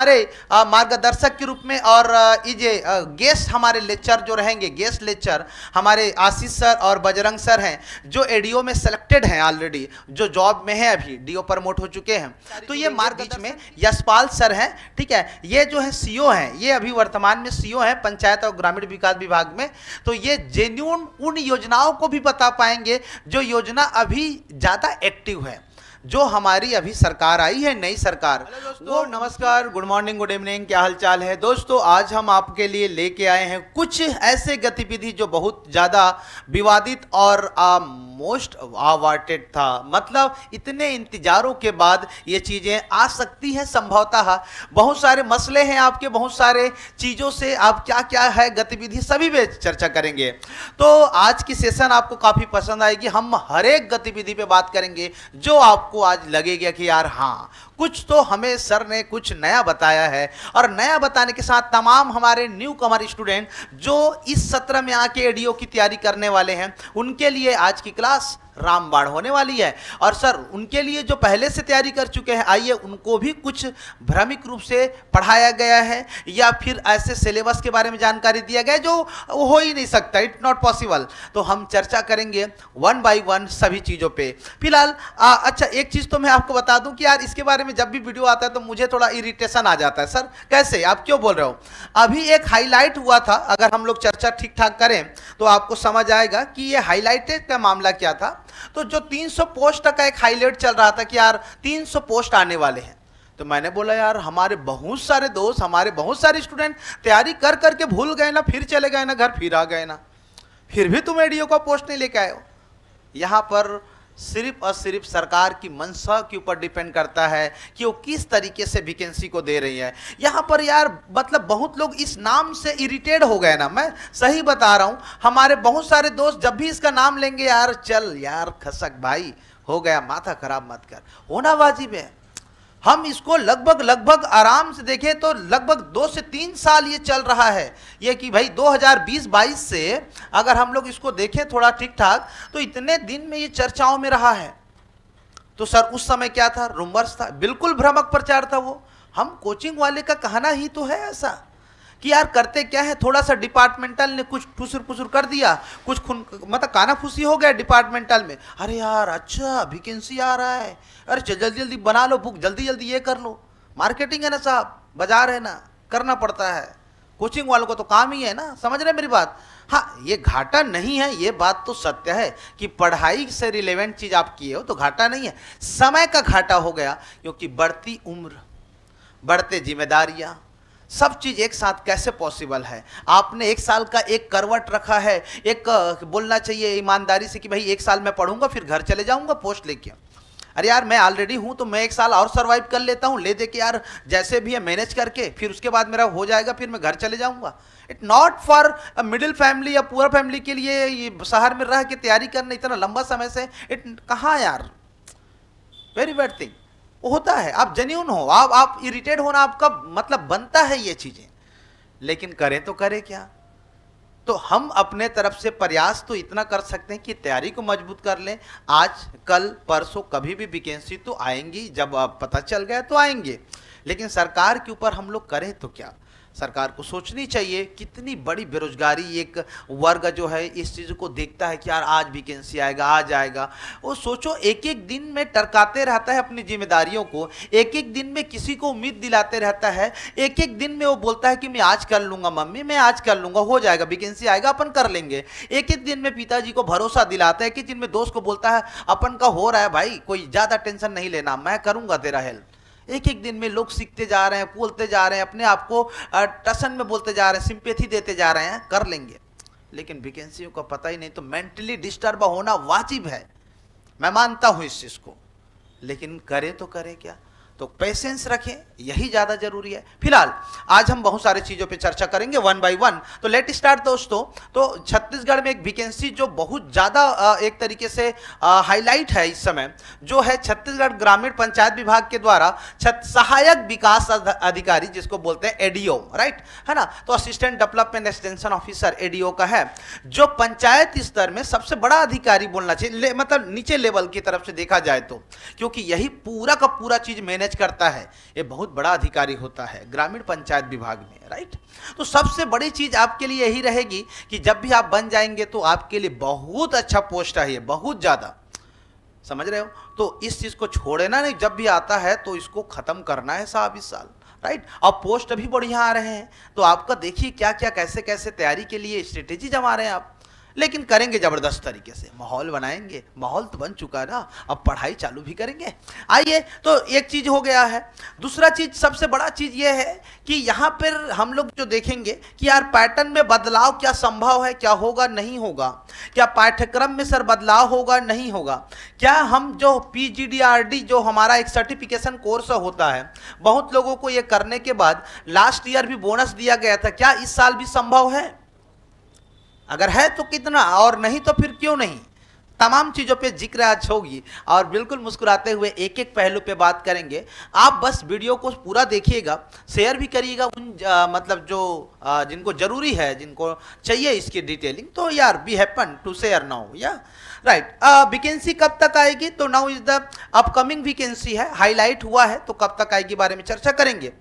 हमारे मार्गदर्शक के रूप में और ये गेस्ट हमारे लेक्चर जो रहेंगे, गेस्ट लेक्चर हमारे आशीष सर और बजरंग सर हैं, जो एडीओ में सेलेक्टेड हैं ऑलरेडी, जो जॉब में है, अभी डीओ प्रमोट हो चुके हैं। तो ये बीच में यशपाल सर हैं, ठीक है, ये जो है सीओ हैं, ये अभी वर्तमान में सीओ हैं पंचायत और ग्रामीण विकास विभाग में। तो ये जेन्युइन उन योजनाओं को भी बता पाएंगे जो योजना अभी ज़्यादा एक्टिव है, जो हमारी अभी सरकार आई है, नई सरकार। वो नमस्कार, गुड मॉर्निंग, गुड इवनिंग, क्या हालचाल है दोस्तों। आज हम आपके लिए लेके आए हैं कुछ ऐसे गतिविधि जो बहुत ज़्यादा विवादित और मोस्ट अवार्टेड था। मतलब इतने इंतजारों के बाद ये चीज़ें आ सकती हैं संभवतः। बहुत सारे मसले हैं आपके, बहुत सारे चीज़ों से आप क्या क्या है गतिविधि सभी पे चर्चा करेंगे। तो आज की सेशन आपको काफ़ी पसंद आएगी। हम हर एक गतिविधि पे बात करेंगे जो आपको आज लगेगा कि यार हाँ, कुछ तो हमें सर ने कुछ नया बताया है। और नया बताने के साथ तमाम हमारे न्यू कमर स्टूडेंट जो इस सत्र में आके एडीओ की तैयारी करने वाले हैं, उनके लिए आज की क्लास रामबाण होने वाली है। और सर उनके लिए जो पहले से तैयारी कर चुके हैं, आइए उनको भी कुछ भ्रमिक रूप से पढ़ाया गया है या फिर ऐसे सिलेबस के बारे में जानकारी दिया गया है जो हो ही नहीं सकता, इट नॉट पॉसिबल। तो हम चर्चा करेंगे वन बाय वन सभी चीज़ों पे। फिलहाल अच्छा, एक चीज़ तो मैं आपको बता दूं कि यार इसके बारे में जब भी वीडियो आता है तो मुझे थोड़ा इरिटेशन आ जाता है। सर कैसे, आप क्यों बोल रहे हो? अभी एक हाईलाइट हुआ था, अगर हम लोग चर्चा ठीक ठाक करें तो आपको समझ आएगा कि ये हाईलाइटेड का मामला क्या था। तो जो 300 पोस्ट का एक हाईलाइट चल रहा था कि यार 300 पोस्ट आने वाले हैं, तो मैंने बोला यार हमारे बहुत सारे दोस्त, हमारे बहुत सारे स्टूडेंट तैयारी कर करके भूल गए ना, फिर चले गए ना घर, फिर आ गए ना, फिर भी तुम एडीओ का पोस्ट नहीं लेके आए हो। यहाँ पर सिर्फ और सिर्फ सरकार की मंशा के ऊपर डिपेंड करता है कि वो किस तरीके से वैकेंसी को दे रही है। यहाँ पर यार मतलब बहुत लोग इस नाम से इरिटेट हो गए ना, मैं सही बता रहा हूँ। हमारे बहुत सारे दोस्त जब भी इसका नाम लेंगे, यार चल यार खसक भाई, हो गया, माथा खराब मत कर, होना वाजिब है। हम इसको लगभग आराम से देखें तो लगभग 2 से 3 साल ये चल रहा है, ये कि भाई 2020-22 से अगर हम लोग इसको देखें थोड़ा ठीक ठाक, तो इतने दिन में ये चर्चाओं में रहा है। तो सर उस समय क्या था, रूमर्स था, बिल्कुल भ्रामक प्रचार था वो। हम कोचिंग वाले का कहना ही तो है ऐसा कि यार करते क्या है, थोड़ा सा डिपार्टमेंटल ने कुछ फुसुर कर दिया, कुछ मतलब कानाफूसी हो गया डिपार्टमेंटल में। अरे यार अच्छा वैकेंसी आ रहा है, अरे जल्दी जल्दी बना लो बुक, जल्दी जल्दी ये कर लो। मार्केटिंग है ना साहब, बाजार है ना, करना पड़ता है। कोचिंग वालों को तो काम ही है ना, समझ रहे मेरी बात। हाँ, ये घाटा नहीं है, ये बात तो सत्य है कि पढ़ाई से रिलेवेंट चीज़ आप किए हो तो घाटा नहीं है। समय का घाटा हो गया, क्योंकि बढ़ती उम्र, बढ़ते जिम्मेदारियाँ, सब चीज़ एक साथ कैसे पॉसिबल है। आपने 1 साल का एक करवट रखा है, एक बोलना चाहिए ईमानदारी से कि भाई 1 साल मैं पढ़ूंगा फिर घर चले जाऊंगा पोस्ट लेके। अरे यार मैं ऑलरेडी हूं तो मैं 1 साल और सर्वाइव कर लेता हूं, ले दे के यार जैसे भी है मैनेज करके, फिर उसके बाद मेरा हो जाएगा, फिर मैं घर चले जाऊंगा। It not for middle family या पुअर फैमिली के लिए ये शहर में रह के तैयारी करना इतना लंबा समय से, इट कहाँ यार, वेरी बैड थिंग होता है। आप जेन्युइन हो, आप इरिटेट होना आपका मतलब बनता है ये चीजें, लेकिन करें तो करें क्या। तो हम अपने तरफ से प्रयास तो इतना कर सकते हैं कि तैयारी को मजबूत कर लें। आज कल परसों कभी भी वैकेंसी तो आएंगी, जब पता चल गया तो आएंगे, लेकिन सरकार के ऊपर हम लोग करें तो क्या। सरकार को सोचनी चाहिए, कितनी बड़ी बेरोजगारी एक वर्ग जो है इस चीज़ को देखता है कि यार आज वैकेंसी आएगा, आज आएगा। वो सोचो एक एक दिन में टरकाते रहता है अपनी जिम्मेदारियों को, एक एक दिन में किसी को उम्मीद दिलाते रहता है, एक एक दिन में वो बोलता है कि मैं आज कर लूँगा मम्मी, मैं आज कर लूँगा, हो जाएगा, वैकेंसी आएगा अपन कर लेंगे। एक एक दिन में पिताजी को भरोसा दिलाता है, कि जिनमें दोस्त को बोलता है अपन का हो रहा है भाई, कोई ज़्यादा टेंशन नहीं लेना, मैं करूँगा तेरा हेल्प। एक एक दिन में लोग सीखते जा रहे हैं, बोलते जा रहे हैं, अपने आप को टसन में बोलते जा रहे हैं, सिंपैथी देते जा रहे हैं, कर लेंगे, लेकिन वैकेंसियों का पता ही नहीं। तो मेंटली डिस्टर्ब होना वाजिब है, मैं मानता हूं इस चीज को, लेकिन करें तो करें क्या। तो पेशेंस रखें, यही ज़्यादा जरूरी है। फिलहाल आज हम बहुत सारे चीज़ों पे चर्चा करेंगे वन बाय वन। तो लेट स्टार्ट दोस्तों। तो छत्तीसगढ़ में एक वैकेंसी जो बहुत ज़्यादा एक तरीके से हाईलाइट है इस समय, जो है छत्तीसगढ़ ग्रामीण पंचायत विभाग के द्वारा सहायक विकास अधिकारी, जिसको बोलते हैं एडीओ, राइट, है ना। तो assistant development extension officer ADO का है, जो पंचायत स्तर में सबसे बड़ा अधिकारी बोलना चाहिए, मतलब नीचे लेवल की तरफ से देखा जाए तो, क्योंकि यही पूरा का पूरा चीज़ मैनेज मैनेज करता है, ये बहुत बड़ा अधिकारी होता है ग्रामीण पंचायत विभाग में, राइट। तो सबसे बड़ी चीज आपके लिए यही रहेगी कि जब भी आप बन जाएंगे तो आपके लिए बहुत अच्छा पोस्ट है ये, बहुत ज्यादा, समझ रहे हो। तो इस चीज को छोड़ना नहीं, जब भी आता है तो इसको खत्म करना है साहब इस साल, राइट। और पोस्ट अभी बढ़िया आ रहे हैं, तो आपका देखिए क्या क्या कैसे कैसे तैयारी के लिए स्ट्रेटेजी जमा रहे हैं आप, लेकिन करेंगे जबरदस्त तरीके से, माहौल बनाएंगे, माहौल तो बन चुका है ना, अब पढ़ाई चालू भी करेंगे। आइए, तो एक चीज हो गया है। दूसरा चीज, सबसे बड़ा चीज ये है कि यहाँ पर हम लोग जो देखेंगे कि यार पैटर्न में बदलाव क्या संभव है, क्या होगा नहीं होगा, क्या पाठ्यक्रम में सर बदलाव होगा नहीं होगा, क्या हम जो PGDRD जो हमारा एक सर्टिफिकेशन कोर्स होता है, बहुत लोगों को ये करने के बाद लास्ट ईयर भी बोनस दिया गया था, क्या इस साल भी संभव है? अगर है तो कितना, और नहीं तो फिर क्यों नहीं। तमाम चीज़ों पे जिक्र आज होगी और बिल्कुल मुस्कुराते हुए एक एक पहलू पे बात करेंगे। आप बस वीडियो को पूरा देखिएगा, शेयर भी करिएगा उन मतलब जो जिनको जरूरी है, जिनको चाहिए इसकी डिटेलिंग, तो यार be happen to share now, या राइट। वैकेंसी कब तक आएगी, तो now is the upcoming vacancy है, हाईलाइट हुआ है, तो कब तक आएगी बारे में चर्चा करेंगे।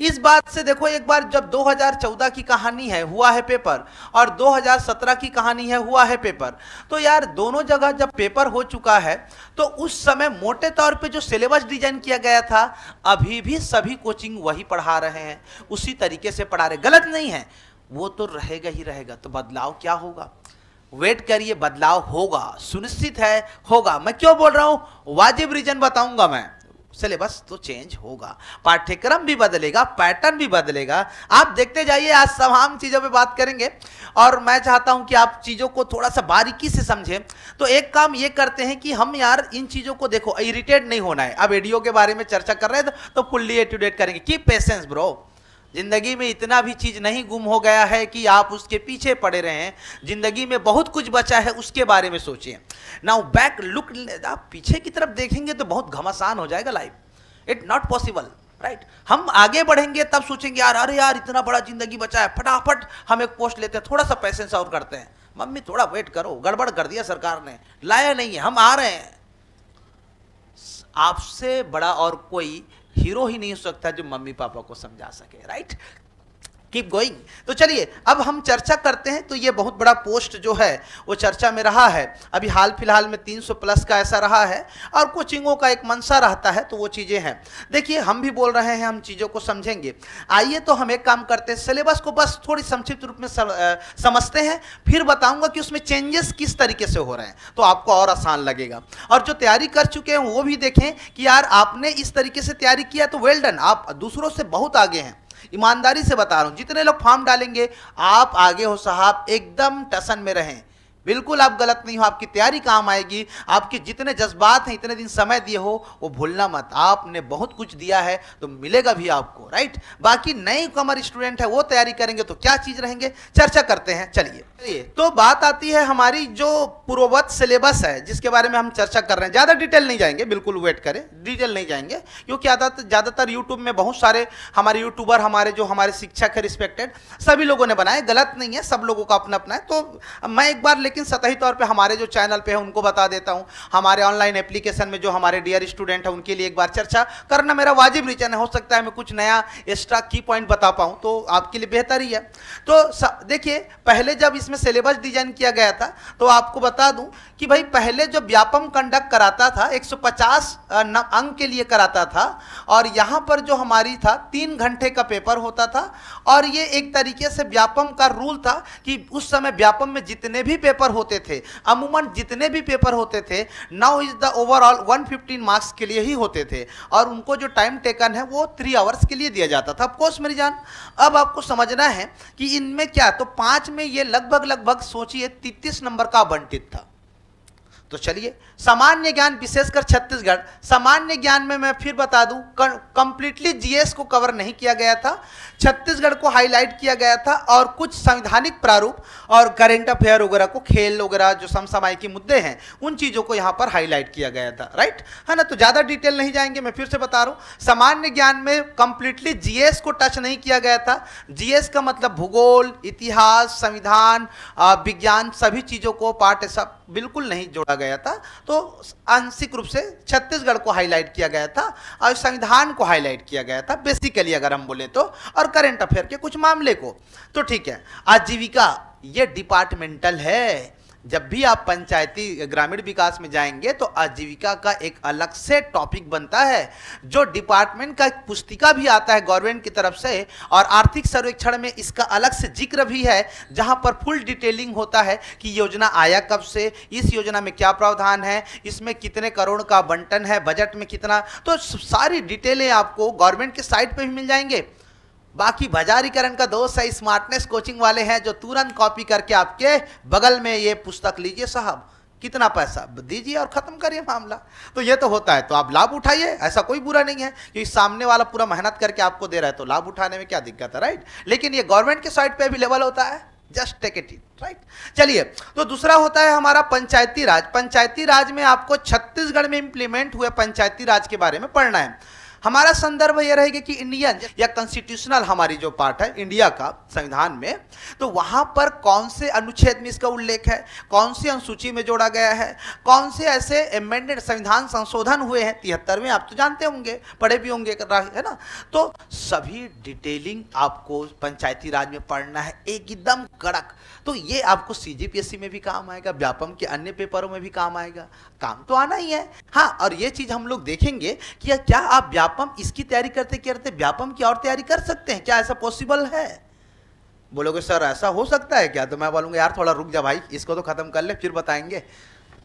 इस बात से देखो, एक बार जब 2014 की कहानी है, हुआ है पेपर, और 2017 की कहानी है, हुआ है पेपर, तो यार दोनों जगह जब पेपर हो चुका है तो उस समय मोटे तौर पे जो सिलेबस डिजाइन किया गया था, अभी भी सभी कोचिंग वही पढ़ा रहे हैं, उसी तरीके से पढ़ा रहे, गलत नहीं है, वो तो रहेगा ही रहेगा। तो बदलाव क्या होगा, वेट करिए, बदलाव होगा, सुनिश्चित है होगा। मैं क्यों बोल रहा हूं, वाजिब रीजन बताऊंगा मैं। सिलेबस तो चेंज होगा, पाठ्यक्रम भी बदलेगा, पैटर्न भी बदलेगा, आप देखते जाइए। आज तमाम चीजों पे बात करेंगे और मैं चाहता हूं कि आप चीजों को थोड़ा सा बारीकी से समझें। तो एक काम ये करते हैं कि हम यार इन चीजों को देखो, इरिटेट नहीं होना है। अब एडीओ के बारे में चर्चा कर रहे हैं तो फुल्ली अप टू डेट करेंगे। कीप पेशेंस ब्रो, जिंदगी में इतना भी चीज नहीं गुम हो गया है कि आप उसके पीछे पड़े रहें। जिंदगी में बहुत कुछ बचा है, उसके बारे में सोचिए। नाउ बैक लुक, आप पीछे की तरफ देखेंगे तो बहुत घमासान हो जाएगा life, it not possible, right. हम आगे बढ़ेंगे तब सोचेंगे यार, अरे यार इतना बड़ा जिंदगी बचा है, फटाफट हम एक पोस्ट लेते हैं, थोड़ा सा पैसेंस और करते हैं। मम्मी थोड़ा वेट करो, गड़बड़ कर दिया सरकार ने, लाया नहीं है, हम आ रहे हैं। आपसे बड़ा और कोई हीरो ही नहीं हो सकता जो मम्मी पापा को समझा सके, राइट। Keep going. तो चलिए अब हम चर्चा करते हैं। तो ये बहुत बड़ा पोस्ट जो है वो चर्चा में रहा है, अभी हाल फिलहाल में 300 प्लस का ऐसा रहा है, और कोचिंगों का एक मनसा रहता है, तो वो चीज़ें हैं। देखिए हम भी बोल रहे हैं, हम चीज़ों को समझेंगे। आइए तो हम एक काम करते हैं, सिलेबस को बस थोड़ी संक्षिप्त रूप में समझते हैं, फिर बताऊंगा कि उसमें चेंजेस किस तरीके से हो रहे हैं, तो आपको और आसान लगेगा। और जो तैयारी कर चुके हैं वो भी देखें कि यार आपने इस तरीके से तैयारी किया तो वेल डन, आप दूसरों से बहुत आगे हैं। ईमानदारी से बता रहा हूं, जितने लोग फॉर्म डालेंगे आप आगे हो साहब, एकदम टसन में रहें, बिल्कुल आप गलत नहीं हो, आपकी तैयारी काम आएगी। आपके जितने जज्बात हैं, इतने दिन समय दिए हो, वो भूलना मत। आपने बहुत कुछ दिया है तो मिलेगा भी आपको, राइट। बाकी नए कमर स्टूडेंट है वो तैयारी करेंगे तो क्या चीज रहेंगे, चर्चा करते हैं। चलिए तो बात आती है हमारी जो पूर्ववत सिलेबस है, जिसके बारे में हम चर्चा कर रहे हैं। ज्यादा डिटेल नहीं जाएंगे, बिल्कुल वेट करें, डिटेल नहीं जाएंगे, क्योंकि ज्यादातर यूट्यूब में बहुत सारे हमारे यूट्यूबर, हमारे शिक्षक है रिस्पेक्टेड, सभी लोगों ने बनाए, गलत नहीं है, सब लोगों का अपना अपना है। तो मैं एक बार लेकिन सतही तौर पे हमारे जो चैनल पे है उनको बता देता हूं, हमारे ऑनलाइन एप्लीकेशन में जो हमारे डियर स्टूडेंट है उनके लिए एक बार चर्चा करना मेरा वाजिब रीजन है। हो सकता है मैं कुछ नया एक्स्ट्रा की पॉइंट बता पाऊं तो आपके लिए बेहतर ही है। तो देखिए पहले जब इसमें सिलेबस डिजाइन किया गया था तो आपको बता दूं कि भाई पहले जो व्यापम कंडक्ट कराता था 150 अंक के लिए कराता था, और यहां पर जो हमारी था 3 घंटे का पेपर होता था। और ये एक तरीके से व्यापम का रूल था कि उस समय व्यापम में जितने भी पेपर होते थे, अमूमन जितने भी पेपर होते थे, now is the overall 115 marks के लिए ही होते थे, और उनको जो टाइम टेकन है वो 3 आवर्स के लिए दिया जाता था। ऑफकोर्स मेरी जान, अब आपको समझना है कि इनमें क्या, तो 5 में ये लगभग सोचिए 33 नंबर का आवंटित था। तो चलिए सामान्य ज्ञान, विशेषकर छत्तीसगढ़ सामान्य ज्ञान में मैं फिर बता दूं, कंप्लीटली जीएस को कवर नहीं किया गया था, छत्तीसगढ़ को हाईलाइट किया गया था, और कुछ संवैधानिक प्रारूप और करंट अफेयर वगैरह को, खेल वगैरह जो समसामयिक मुद्दे हैं उन चीजों को यहां पर हाईलाइट किया गया था, राइट है ना। तो ज्यादा डिटेल नहीं जाएंगे, मैं फिर से बता रहा हूं, सामान्य ज्ञान में कंप्लीटली जीएस को टच नहीं किया गया था। जीएस का मतलब भूगोल, इतिहास, संविधान, विज्ञान, सभी चीजों को पाठ सब बिल्कुल नहीं जोड़ा गया था, तो आंशिक रूप से छत्तीसगढ़ को हाईलाइट किया गया था और संविधान को हाईलाइट किया गया था बेसिकली अगर हम बोले तो, और करंट अफेयर के कुछ मामले को। तो ठीक है, आजीविका ये डिपार्टमेंटल है। जब भी आप पंचायती ग्रामीण विकास में जाएंगे तो आजीविका का एक अलग से टॉपिक बनता है, जो डिपार्टमेंट का एक पुस्तिका भी आता है गवर्नमेंट की तरफ से, और आर्थिक सर्वेक्षण में इसका अलग से जिक्र भी है, जहां पर फुल डिटेलिंग होता है कि योजना आया कब से, इस योजना में क्या प्रावधान है, इसमें कितने करोड़ का बंटन है, बजट में कितना, तो सारी डिटेलें आपको गवर्नमेंट के साइट पर भी मिल जाएंगे। बाकी बाजारीकरण का दोस्त है, स्मार्टनेस कोचिंग वाले हैं जो तुरंत कॉपी करके आपके बगल में ये पुस्तक लीजिए साहब, कितना पैसा दीजिए और खत्म करिए मामला। तो ये तो होता है, तो आप लाभ उठाइए, ऐसा कोई बुरा नहीं है, क्योंकि सामने वाला पूरा मेहनत करके आपको दे रहा है तो लाभ उठाने में क्या दिक्कत है, राइट। लेकिन ये गवर्नमेंट के साइट पे अवेलेबल होता है, जस्ट टेक इट, राइट। चलिए, तो दूसरा होता है हमारा पंचायती राज। पंचायती राज में आपको छत्तीसगढ़ में इंप्लीमेंट हुए पंचायती राज के बारे में पढ़ना है। हमारा संदर्भ यह रहेगा कि इंडियन या कॉन्स्टिट्यूशनल हमारी जो पार्ट है इंडिया का संविधान में, तो वहां पर कौन से अनुच्छेद में इसका उल्लेख है, कौन सी अनुसूची में जोड़ा गया है, कौन से ऐसे अमेंडेड संविधान संशोधन हुए हैं 73वें, आप तो जानते होंगे, पढ़े भी होंगे, है ना। तो सभी डिटेलिंग आपको पंचायती राज में पढ़ना है एकदम कड़क। तो ये आपको सीजीपीएससी में भी काम आएगा, व्यापम के अन्य पेपरों में भी काम आएगा, काम तो आना ही है। हाँ, और ये चीज हम लोग देखेंगे कि क्या आप व्यापम इसकी तैयारी करते करते व्यापम की और तैयारी कर सकते हैं, क्या ऐसा पॉसिबल है? बोलोगे सर ऐसा हो सकता है क्या? तो मैं बोलूंगा यार थोड़ा रुक जा भाई, इसको तो खत्म कर ले फिर बताएंगे,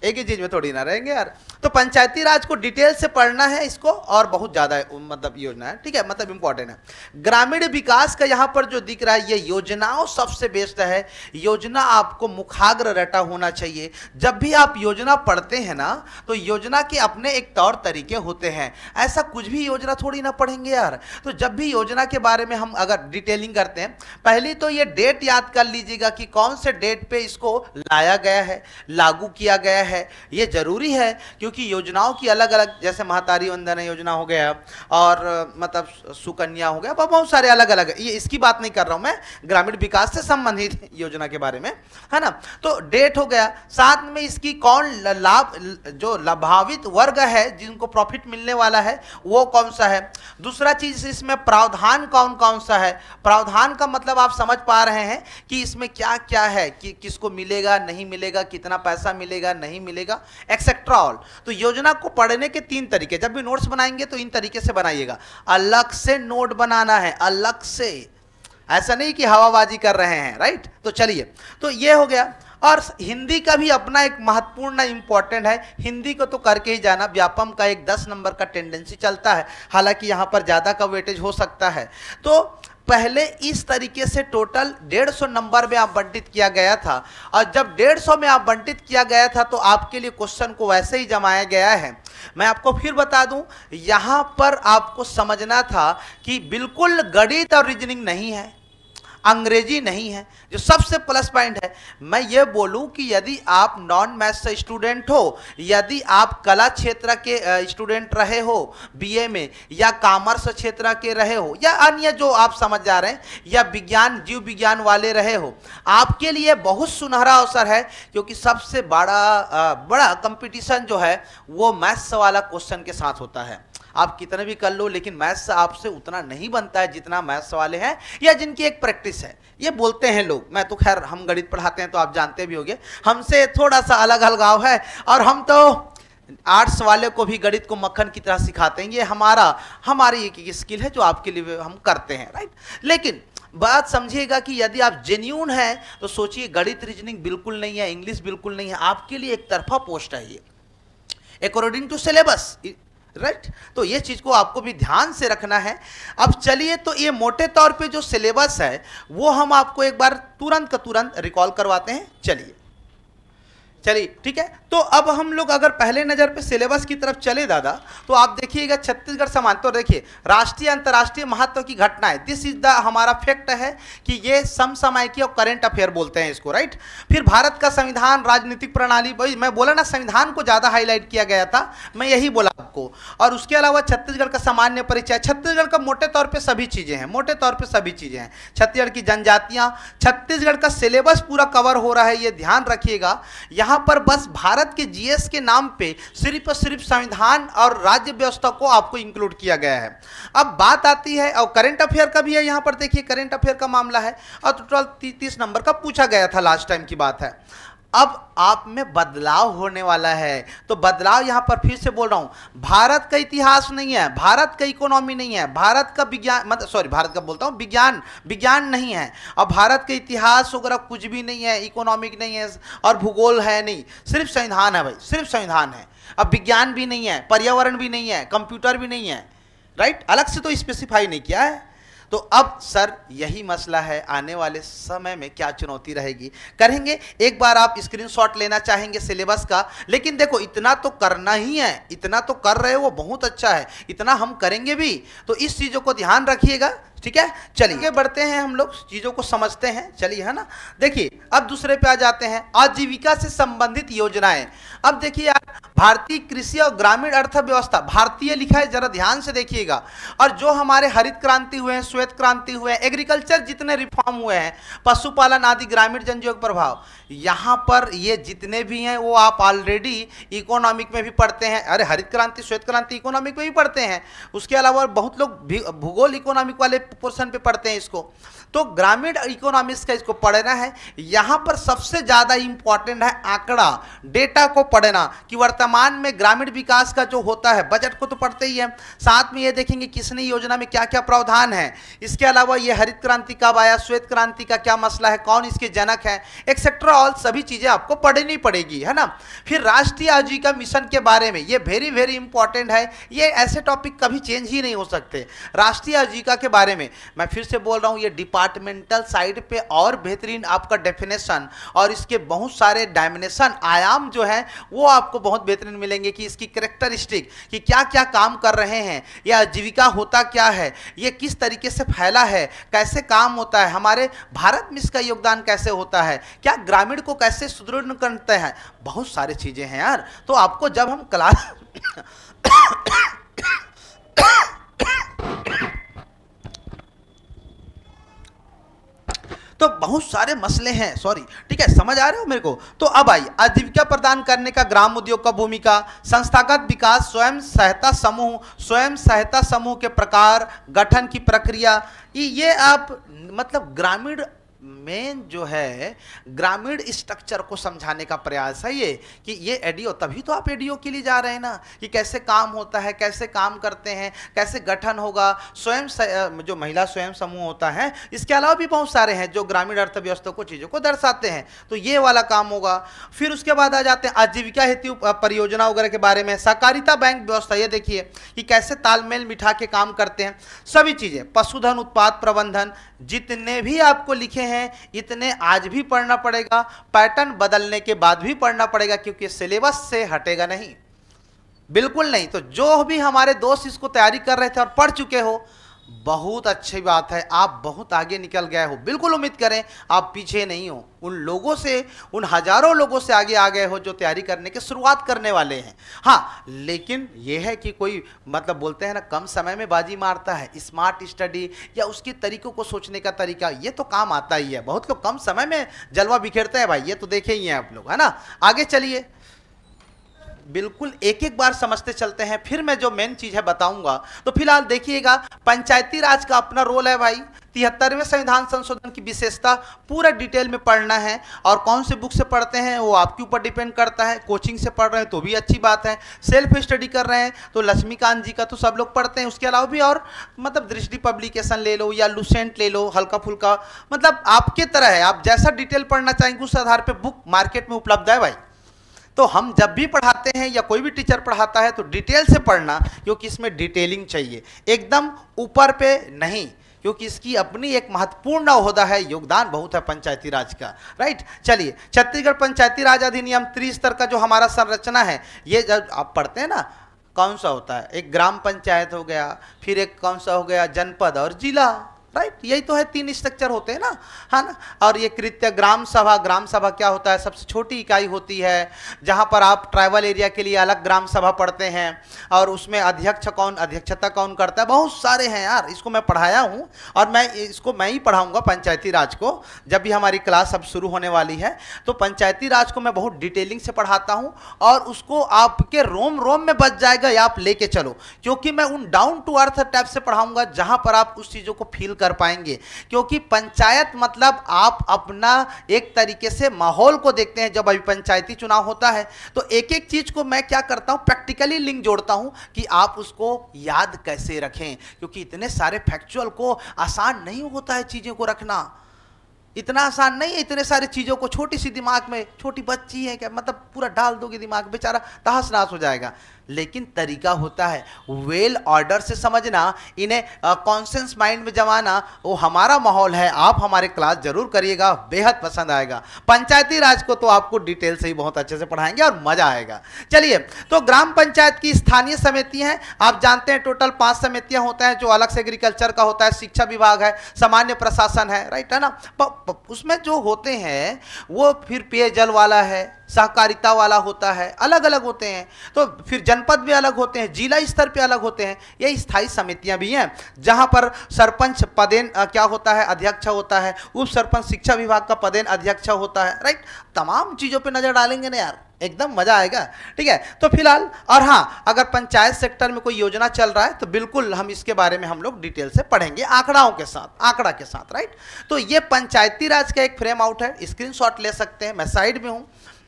एक ही चीज में थोड़ी ना रहेंगे यार। तो पंचायती राज को डिटेल से पढ़ना है इसको, और बहुत ज्यादा मतलब योजना है, ठीक है, मतलब इंपॉर्टेंट है। ग्रामीण विकास का यहां पर जो दिख रहा है ये योजनाओं सबसे बेस्ट है। योजना आपको मुखाग्र रटा होना चाहिए। जब भी आप योजना पढ़ते हैं ना, तो योजना के अपने एक तौर तरीके होते हैं, ऐसा कुछ भी योजना थोड़ी ना पढ़ेंगे यार। तो जब भी योजना के बारे में हम अगर डिटेलिंग करते हैं, पहले तो ये डेट याद कर लीजिएगा कि कौन से डेट पे इसको लाया गया है, लागू किया गया है। ये जरूरी है क्योंकि योजनाओं की अलग अलग, जैसे महतारी वंदना योजना हो गया और मतलब सुकन्या हो गया, बहुत सारे अलग अलग है, ये इसकी बात नहीं कर रहा हूं मैं, ग्रामीण विकास से संबंधित योजना के बारे में, है ना। तो डेट हो गया, साथ में इसकी कौन लाभ, जो लाभान्वित वर्ग है जिनको प्रॉफिट मिलने वाला है वो कौन सा है। दूसरा चीज इसमें प्रावधान कौन कौन सा है। प्रावधान का मतलब आप समझ पा रहे हैं कि इसमें क्या क्या है, कि किसको मिलेगा नहीं मिलेगा, कितना पैसा मिलेगा नहीं मिलेगा, एक्सेट्रा ऑल। तो योजना को पढ़ने के 3 तरीके, जब भी नोट्स बनाएंगे तो इन तरीके से बनाइएगा। अलग से नोट बनाना है, अलग से, ऐसा नहीं कि हवाबाजी कर रहे हैं, राइट। तो चलिए, तो ये हो गया। और हिंदी का भी अपना एक महत्वपूर्ण इंपॉर्टेंट है, हिंदी को तो करके ही जाना। व्यापम का एक 10 नंबर का टेंडेंसी चलता है, हालांकि यहां पर ज्यादा का वेटेज हो सकता है। तो पहले इस तरीके से टोटल 150 नंबर में आवंटित किया गया था, और जब 150 में आवंटित किया गया था तो आपके लिए क्वेश्चन को वैसे ही जमाया गया है। मैं आपको फिर बता दूं, यहां पर आपको समझना था कि बिल्कुल गणित और रीजनिंग नहीं है, अंग्रेजी नहीं है, जो सबसे प्लस पॉइंट है। मैं ये बोलूं कि यदि आप नॉन मैथ्स से स्टूडेंट हो, यदि आप कला क्षेत्र के स्टूडेंट रहे हो बीए में, या कॉमर्स क्षेत्र के रहे हो, या अन्य जो आप समझ जा रहे हैं, या विज्ञान जीव विज्ञान वाले रहे हो, आपके लिए बहुत सुनहरा अवसर है, क्योंकि सबसे बड़ा कंपटीशन जो है वो मैथ्स वाला क्वेश्चन के साथ होता है। आप कितने भी कर लो, लेकिन मैथ्स आपसे उतना नहीं बनता है जितना मैथ्स वाले हैं या जिनकी एक प्रैक्टिस है। ये बोलते हैं लोग, मैं तो खैर हम गणित पढ़ाते हैं तो आप जानते भी होंगे, हमसे थोड़ा सा अलग अलगाव है, और हम तो आर्ट्स वाले को भी गणित को मक्खन की तरह सिखाते हैं। ये हमारी एक स्किल है जो आपके लिए हम करते हैं, राइट। लेकिन बात समझिएगा कि यदि आप जेन्यून हैं तो सोचिए, गणित रीजनिंग बिल्कुल नहीं है, इंग्लिश बिल्कुल नहीं है, आपके लिए एक तरफा पोस्ट है ये, अकॉर्डिंग टू सिलेबस, राइट। तो ये चीज को आपको भी ध्यान से रखना है। अब चलिए, तो ये मोटे तौर पे जो सिलेबस है वो हम आपको एक बार तुरंत का तुरंत रिकॉल करवाते हैं। चलिए, ठीक है। तो अब हम लोग अगर पहले नजर पे सिलेबस की तरफ चले दादा, तो आप देखिएगा छत्तीसगढ़ समान, तो देखिए राष्ट्रीय अंतर्राष्ट्रीय महत्व की घटनाएं, दिस इज द हमारा फैक्ट है कि ये समसामयिकी और करंट अफेयर बोलते हैं इसको, राइट। फिर भारत का संविधान, राजनीतिक प्रणाली, भाई मैं बोला ना संविधान को ज्यादा हाईलाइट किया गया था, मैं यही बोला आपको। और उसके अलावा छत्तीसगढ़ का सामान्य परिचय, छत्तीसगढ़ का मोटे तौर पर सभी चीजें हैं, मोटे तौर पर सभी चीजें हैं। छत्तीसगढ़ की जनजातियां, छत्तीसगढ़ का सिलेबस पूरा कवर हो रहा है, ये ध्यान रखिएगा। यहाँ यहाँ पर बस भारत के जीएस के नाम पे सिर्फ और सिर्फ संविधान और राज्य व्यवस्था को आपको इंक्लूड किया गया है। अब बात आती है, और करंट अफेयर का भी है, यहाँ पर देखिए करंट अफेयर का मामला है और टोटल 30 नंबर का पूछा गया था, लास्ट टाइम की बात है। अब आप में बदलाव होने वाला है, तो बदलाव यहां पर फिर से बोल रहा हूं, भारत का इतिहास नहीं है, भारत का इकोनॉमी नहीं है, भारत का विज्ञान, मतलब सॉरी भारत का बोलता हूं, विज्ञान नहीं है, और भारत का इतिहास वगैरह कुछ भी नहीं है, इकोनॉमिक नहीं है और भूगोल है नहीं, सिर्फ संविधान है भाई, सिर्फ संविधान है। अब विज्ञान भी नहीं है, पर्यावरण भी नहीं है, कंप्यूटर भी नहीं है, राइट, अलग से तो स्पेसिफाई नहीं किया है। तो अब सर यही मसला है, आने वाले समय में क्या चुनौती रहेगी, करेंगे। एक बार आप स्क्रीनशॉट लेना चाहेंगे सिलेबस का, लेकिन देखो इतना तो करना ही है, इतना तो कर रहे हो वो बहुत अच्छा है, इतना हम करेंगे भी, तो इस चीज़ों को ध्यान रखिएगा, ठीक है। चलिए बढ़ते हैं, हम लोग चीज़ों को समझते हैं, चलिए, है ना। देखिए अब दूसरे पे आ जाते हैं, आजीविका से संबंधित योजनाएं। अब देखिए यार, भारतीय कृषि और ग्रामीण अर्थव्यवस्था, भारतीय लिखा है, जरा ध्यान से देखिएगा। और जो हमारे हरित क्रांति हुए हैं, श्वेत क्रांति हुए हैं, एग्रीकल्चर जितने रिफॉर्म हुए हैं, पशुपालन आदि, ग्रामीण जनजीवन प्रभाव, यहाँ पर ये जितने भी हैं वो आप ऑलरेडी इकोनॉमिक में भी पढ़ते हैं। अरे हरित क्रांति, श्वेत क्रांति इकोनॉमिक में भी पढ़ते हैं, उसके अलावा बहुत लोग भूगोल इकोनॉमिक वाले पोर्शन पे पढ़ते हैं इसको। तो ग्रामीण इकोनॉमिक्स का इसको पढ़ना है। यहाँ पर सबसे ज़्यादा इंपॉर्टेंट है आंकड़ा, डेटा को पढ़ना कि वर्तमान में ग्रामीण विकास का जो होता है, बजट को तो पढ़ते ही है, साथ में ये देखेंगे किसने योजना में क्या क्या प्रावधान है, इसके अलावा ये हरित क्रांति कब आया, श्वेत क्रांति का क्या मसला है, कौन इसके जनक है, एक्सेट्रा ऑल सभी चीज़ें आपको पढ़नी पड़ेगी, है ना। फिर राष्ट्रीय आजीविका मिशन के बारे में, ये वेरी वेरी इंपॉर्टेंट है, ये ऐसे टॉपिक कभी चेंज ही नहीं हो सकते। राष्ट्रीय आजीविका के बारे में मैं फिर से बोल रहा हूँ, ये डिपार्टमेंटल साइड पे और बेहतरीन आपका डेफिनेशन और इसके बहुत सारे डायमेंशन, आयाम जो है वो आपको बहुत बेहतरीन मिलेंगे कि इसकी कैरेक्टरिस्टिक, कि क्या क्या काम कर रहे हैं, यह आजीविका होता क्या है, ये किस तरीके से फैला है, कैसे काम होता है, हमारे भारत में इसका योगदान कैसे होता है, क्या ग्रामीण को कैसे सुदृढ़ करते हैं, बहुत सारी चीजें हैं यार। तो आपको जब हम क्लास तो बहुत सारे मसले हैं, सॉरी, ठीक है, समझ आ रहे हो मेरे को। तो अब आइए, आजीविका प्रदान करने का ग्राम उद्योग का भूमिका, संस्थागत विकास, स्वयं सहायता समूह के प्रकार, गठन की प्रक्रिया, ये आप मतलब ग्रामीण मेन जो है ग्रामीण स्ट्रक्चर को समझाने का प्रयास है ये, कि ये एडीओ, तभी तो आप एडीओ के लिए जा रहे हैं ना, कि कैसे काम होता है, कैसे काम करते हैं, कैसे गठन होगा, स्वयं जो महिला स्वयं समूह होता है, इसके अलावा भी बहुत सारे हैं जो ग्रामीण अर्थव्यवस्था को चीज़ों को दर्शाते हैं, तो ये वाला काम होगा। फिर उसके बाद आ जाते हैं आजीविका हेतु परियोजना वगैरह के बारे में, सहकारिता बैंक व्यवस्था, ये देखिए कि कैसे तालमेल बिठा के काम करते हैं, सभी चीज़ें, पशुधन उत्पाद प्रबंधन, जितने भी आपको लिखे हैं इतने आज भी पढ़ना पड़ेगा, पैटर्न बदलने के बाद भी पढ़ना पड़ेगा, क्योंकि सिलेबस से हटेगा नहीं, बिल्कुल नहीं। तो जो भी हमारे दोस्त इसको तैयारी कर रहे थे और पढ़ चुके हो, बहुत अच्छी बात है, आप बहुत आगे निकल गए हो। बिल्कुल उम्मीद करें आप पीछे नहीं हो, उन लोगों से, उन हजारों लोगों से आगे आ गए हो जो तैयारी करने की शुरुआत करने वाले हैं। हाँ, लेकिन यह है कि कोई मतलब बोलते हैं ना, कम समय में बाजी मारता है, स्मार्ट स्टडी या उसके तरीकों को सोचने का तरीका, ये तो काम आता ही है। बहुत लोग कम समय में जलवा बिखेरते हैं भाई, ये तो देखे ही हैं आप लोग, है ना। आगे चलिए, बिल्कुल एक एक बार समझते चलते हैं, फिर मैं जो मेन चीज है बताऊंगा। तो फिलहाल देखिएगा, पंचायती राज का अपना रोल है भाई, 73वें संविधान संशोधन की विशेषता पूरा डिटेल में पढ़ना है, और कौन से बुक से पढ़ते हैं वो आपके ऊपर डिपेंड करता है। कोचिंग से पढ़ रहे हैं तो भी अच्छी बात है, सेल्फ स्टडी कर रहे हैं तो लक्ष्मीकांत जी का तो सब लोग पढ़ते हैं, उसके अलावा भी और मतलब दृष्टि पब्लिकेशन ले लो या लुसेंट ले लो, हल्का फुल्का, मतलब आपके तरह है, आप जैसा डिटेल पढ़ना चाहेंगे उस आधार पर बुक मार्केट में उपलब्ध है भाई। तो हम जब भी पढ़ाते हैं या कोई भी टीचर पढ़ाता है तो डिटेल से पढ़ना, क्योंकि इसमें डिटेलिंग चाहिए, एकदम ऊपर पे नहीं, क्योंकि इसकी अपनी एक महत्वपूर्ण ओहदा है, योगदान बहुत है पंचायती राज का, राइट। चलिए, छत्तीसगढ़ पंचायती राज अधिनियम त्रिस्तर का जो हमारा संरचना है, ये जब आप पढ़ते हैं ना, कौन सा होता है, एक ग्राम पंचायत हो गया, फिर एक कौन सा हो गया जनपद और जिला, राइट, यही तो है, 3 स्ट्रक्चर होते हैं ना, है ना। और ये कृत्य ग्राम सभा क्या होता है, सबसे छोटी इकाई होती है जहां पर आप ट्राइबल एरिया के लिए अलग ग्राम सभा पढ़ते हैं, और उसमें अध्यक्षता कौन करता है, बहुत सारे हैं यार, इसको मैं पढ़ाया हूं, और मैं ही पढ़ाऊंगा पंचायती राज को, जब भी हमारी क्लास अब शुरू होने वाली है तो पंचायती राज को मैं बहुत डिटेलिंग से पढ़ाता हूं, और उसको आपके रोम रोम में बच जाएगा, या आप लेके चलो, क्योंकि मैं उन डाउन टू अर्थ टाइप से पढ़ाऊंगा जहां पर आप उस चीजों को फील कर पाएंगे। क्योंकि पंचायत मतलब आप अपना एक तरीके से माहौल को देखते हैं। जब अभी पंचायती चुनाव होता है तो एक एक चीज को मैं क्या करता हूं, प्रैक्टिकली लिंक जोड़ता हूं कि आप उसको याद कैसे रखें, क्योंकि इतने सारे फैक्चुअल को आसान नहीं होता है चीजों को रखना, इतना आसान नहीं है इतने सारी चीजों को छोटी सी दिमाग में, छोटी बच्ची है क्या, मतलब पूरा डाल दोगे दिमाग, बेचारा तहस नहस हो जाएगा। लेकिन तरीका होता है वेल ऑर्डर से समझना, इन्हें कॉन्सेंस माइंड में जमाना, वो हमारा माहौल है। आप हमारे क्लास जरूर करिएगा, बेहद पसंद आएगा। पंचायती राज को तो आपको डिटेल से ही बहुत अच्छे से पढ़ाएंगे और मजा आएगा। चलिए, तो ग्राम पंचायत की स्थानीय समिति हैं, आप जानते हैं टोटल 5 समितियां होता है, जो अलग से एग्रीकल्चर का होता है, शिक्षा विभाग है, सामान्य प्रशासन है, राइट है ना। उसमें जो होते हैं वो फिर पेयजल वाला है, सहकारिता वाला होता है, अलग अलग होते हैं। तो फिर जनपद भी अलग होते हैं, जिला स्तर पे अलग होते हैं। ये स्थायी समितियां भी हैं जहां पर सरपंच पदेन क्या होता है, अध्यक्ष होता है, उप सरपंच शिक्षा विभाग का पदेन अध्यक्ष होता है, राइट। तमाम चीजों पे नजर डालेंगे ना यार, एकदम मजा आएगा। ठीक है, तो फिलहाल, और हाँ, अगर पंचायत सेक्टर में कोई योजना चल रहा है तो बिल्कुल हम इसके बारे में हम लोग डिटेल से पढ़ेंगे, आंकड़ाओं के साथ, आंकड़ा के साथ, राइट। तो ये पंचायती राज का एक फ्रेम आउट है, स्क्रीनशॉट ले सकते हैं, मैं साइड में हूं।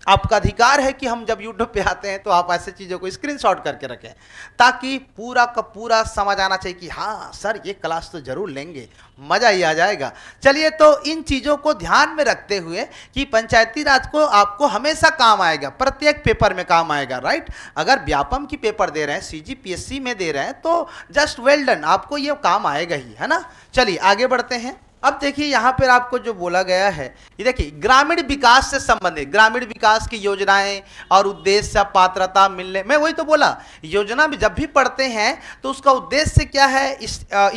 आपका अधिकार है कि हम जब यूट्यूब पे आते हैं तो आप ऐसे चीज़ों को स्क्रीनशॉट करके रखें, ताकि पूरा का पूरा समझ आना चाहिए कि हाँ सर ये क्लास तो जरूर लेंगे, मज़ा ही आ जाएगा। चलिए, तो इन चीज़ों को ध्यान में रखते हुए कि पंचायती राज को आपको हमेशा काम आएगा, प्रत्येक पेपर में काम आएगा, राइट। अगर व्यापम की पेपर दे रहे हैं, CGPSC में दे रहे हैं, तो जस्ट वेल डन, आपको ये काम आएगा ही, है ना। चलिए आगे बढ़ते हैं। अब देखिए यहाँ पर आपको जो बोला गया है, ये देखिए ग्रामीण विकास से संबंधित, ग्रामीण विकास की योजनाएं और उद्देश्य, पात्रता मिलने, मैं वही तो बोला, योजना में जब भी पढ़ते हैं तो उसका उद्देश्य क्या है,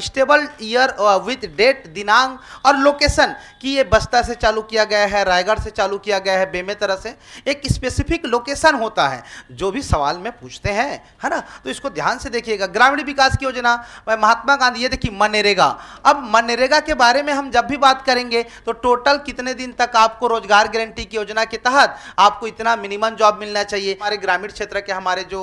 स्टेबल ईयर विथ डेट, दिनांक और लोकेशन, कि ये बस्ता से चालू किया गया है, रायगढ़ से चालू किया गया है, बेमेतरा से, एक स्पेसिफिक लोकेशन होता है जो भी सवाल में पूछते हैं, है ना। तो इसको ध्यान से देखिएगा। ग्रामीण विकास की योजना महात्मा गांधी, ये देखिए मनरेगा। अब मनरेगा के बारे में हम जब भी बात करेंगे तो टोटल कितने दिन तक आपको रोजगार गारंटी की योजना के तहत आपको इतना मिनिमम जॉब मिलना चाहिए। हमारे ग्रामीण क्षेत्र के हमारे जो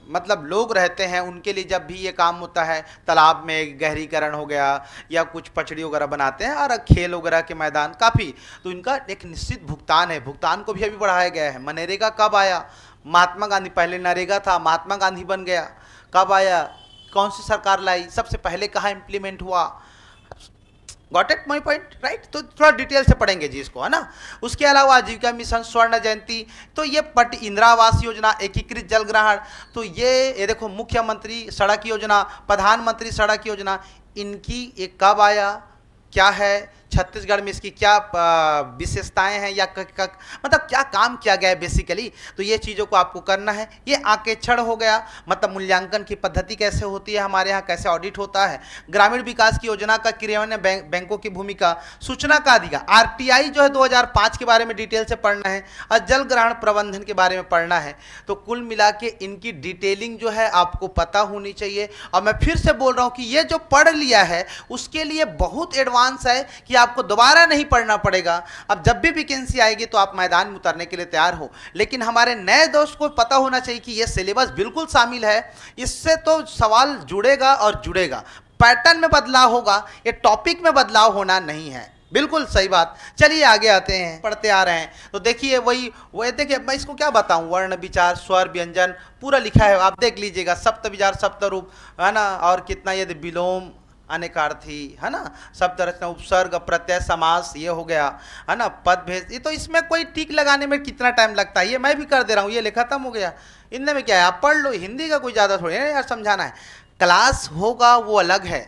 मतलब लोग रहते हैं उनके लिए जब भी ये काम होता है, तालाब में गहरीकरण हो गया या कुछ पचड़ी वगैरह बनाते हैं और खेल वगैरह के मैदान काफ़ी, तो इनका एक निश्चित भुगतान है, भुगतान को भी अभी बढ़ाया गया है। मनरेगा कब आया, महात्मा गांधी, पहले नरेगा था, महात्मा गांधी बन गया, कब आया, कौन सी सरकार लाई, सबसे पहले कहाँ इंप्लीमेंट हुआ, got it my point, right. तो थोड़ा डिटेल से पढ़ेंगे जी इसको, है ना। उसके अलावा आजीविका मिशन, स्वर्ण जयंती, तो ये इंदिरा आवास योजना, एकीकृत जल ग्रहण, तो ये देखो मुख्यमंत्री सड़क योजना, प्रधानमंत्री सड़क योजना, इनकी ये कब आया, क्या है, छत्तीसगढ़ में इसकी क्या विशेषताएं हैं या मतलब क्या काम किया गया है बेसिकली, तो ये चीज़ों को आपको करना है। ये आंकेक्षण हो गया, मतलब मूल्यांकन की पद्धति कैसे होती है हमारे यहाँ, कैसे ऑडिट होता है। ग्रामीण विकास की योजना का क्रियान्वयन, बैंकों की भूमिका, सूचना का अधिकार, RTI जो है 2005 के बारे में डिटेल से पढ़ना है, और जल ग्रहण प्रबंधन के बारे में पढ़ना है। तो कुल मिला के इनकी डिटेलिंग जो है आपको पता होनी चाहिए। और मैं फिर से बोल रहा हूँ कि ये जो पढ़ लिया है उसके लिए बहुत एडवांस है कि आपको दोबारा नहीं पढ़ना पड़ेगा। अब जब भी वैकेंसी आएगी तो आप मैदान में उतरने के लिए तैयार हो। लेकिन हमारे नए दोस्त को पता होना चाहिए कि यह सिलेबस बिल्कुल शामिल है, इससे तो सवाल जुड़ेगा और जुड़ेगा, पैटर्न में बदलाव होगा, ये टॉपिक में बदलाव होना नहीं है। बिल्कुल सही बात। चलिए आगे आते हैं, पढ़ते आ रहे हैं। तो देखिए वही देखिए, मैं इसको क्या बताऊं, वर्ण विचार, स्वर, व्यंजन पूरा लिखा है, आप देख लीजिएगा। सप्त विचार, सप्त रूप, है ना, और कितना ये विलोम, अनेकार्थी, है ना, शब्द रचना, उपसर्ग, प्रत्यय, समास, ये हो गया, है ना, पद भेद। ये तो इसमें कोई टिक लगाने में कितना टाइम लगता है, ये मैं भी कर दे रहा हूँ, ये लिखा खत्म हो गया। इनमें क्या है, आप पढ़ लो, हिंदी का कोई ज़्यादा थोड़ी है यार समझाना है। क्लास होगा वो अलग है,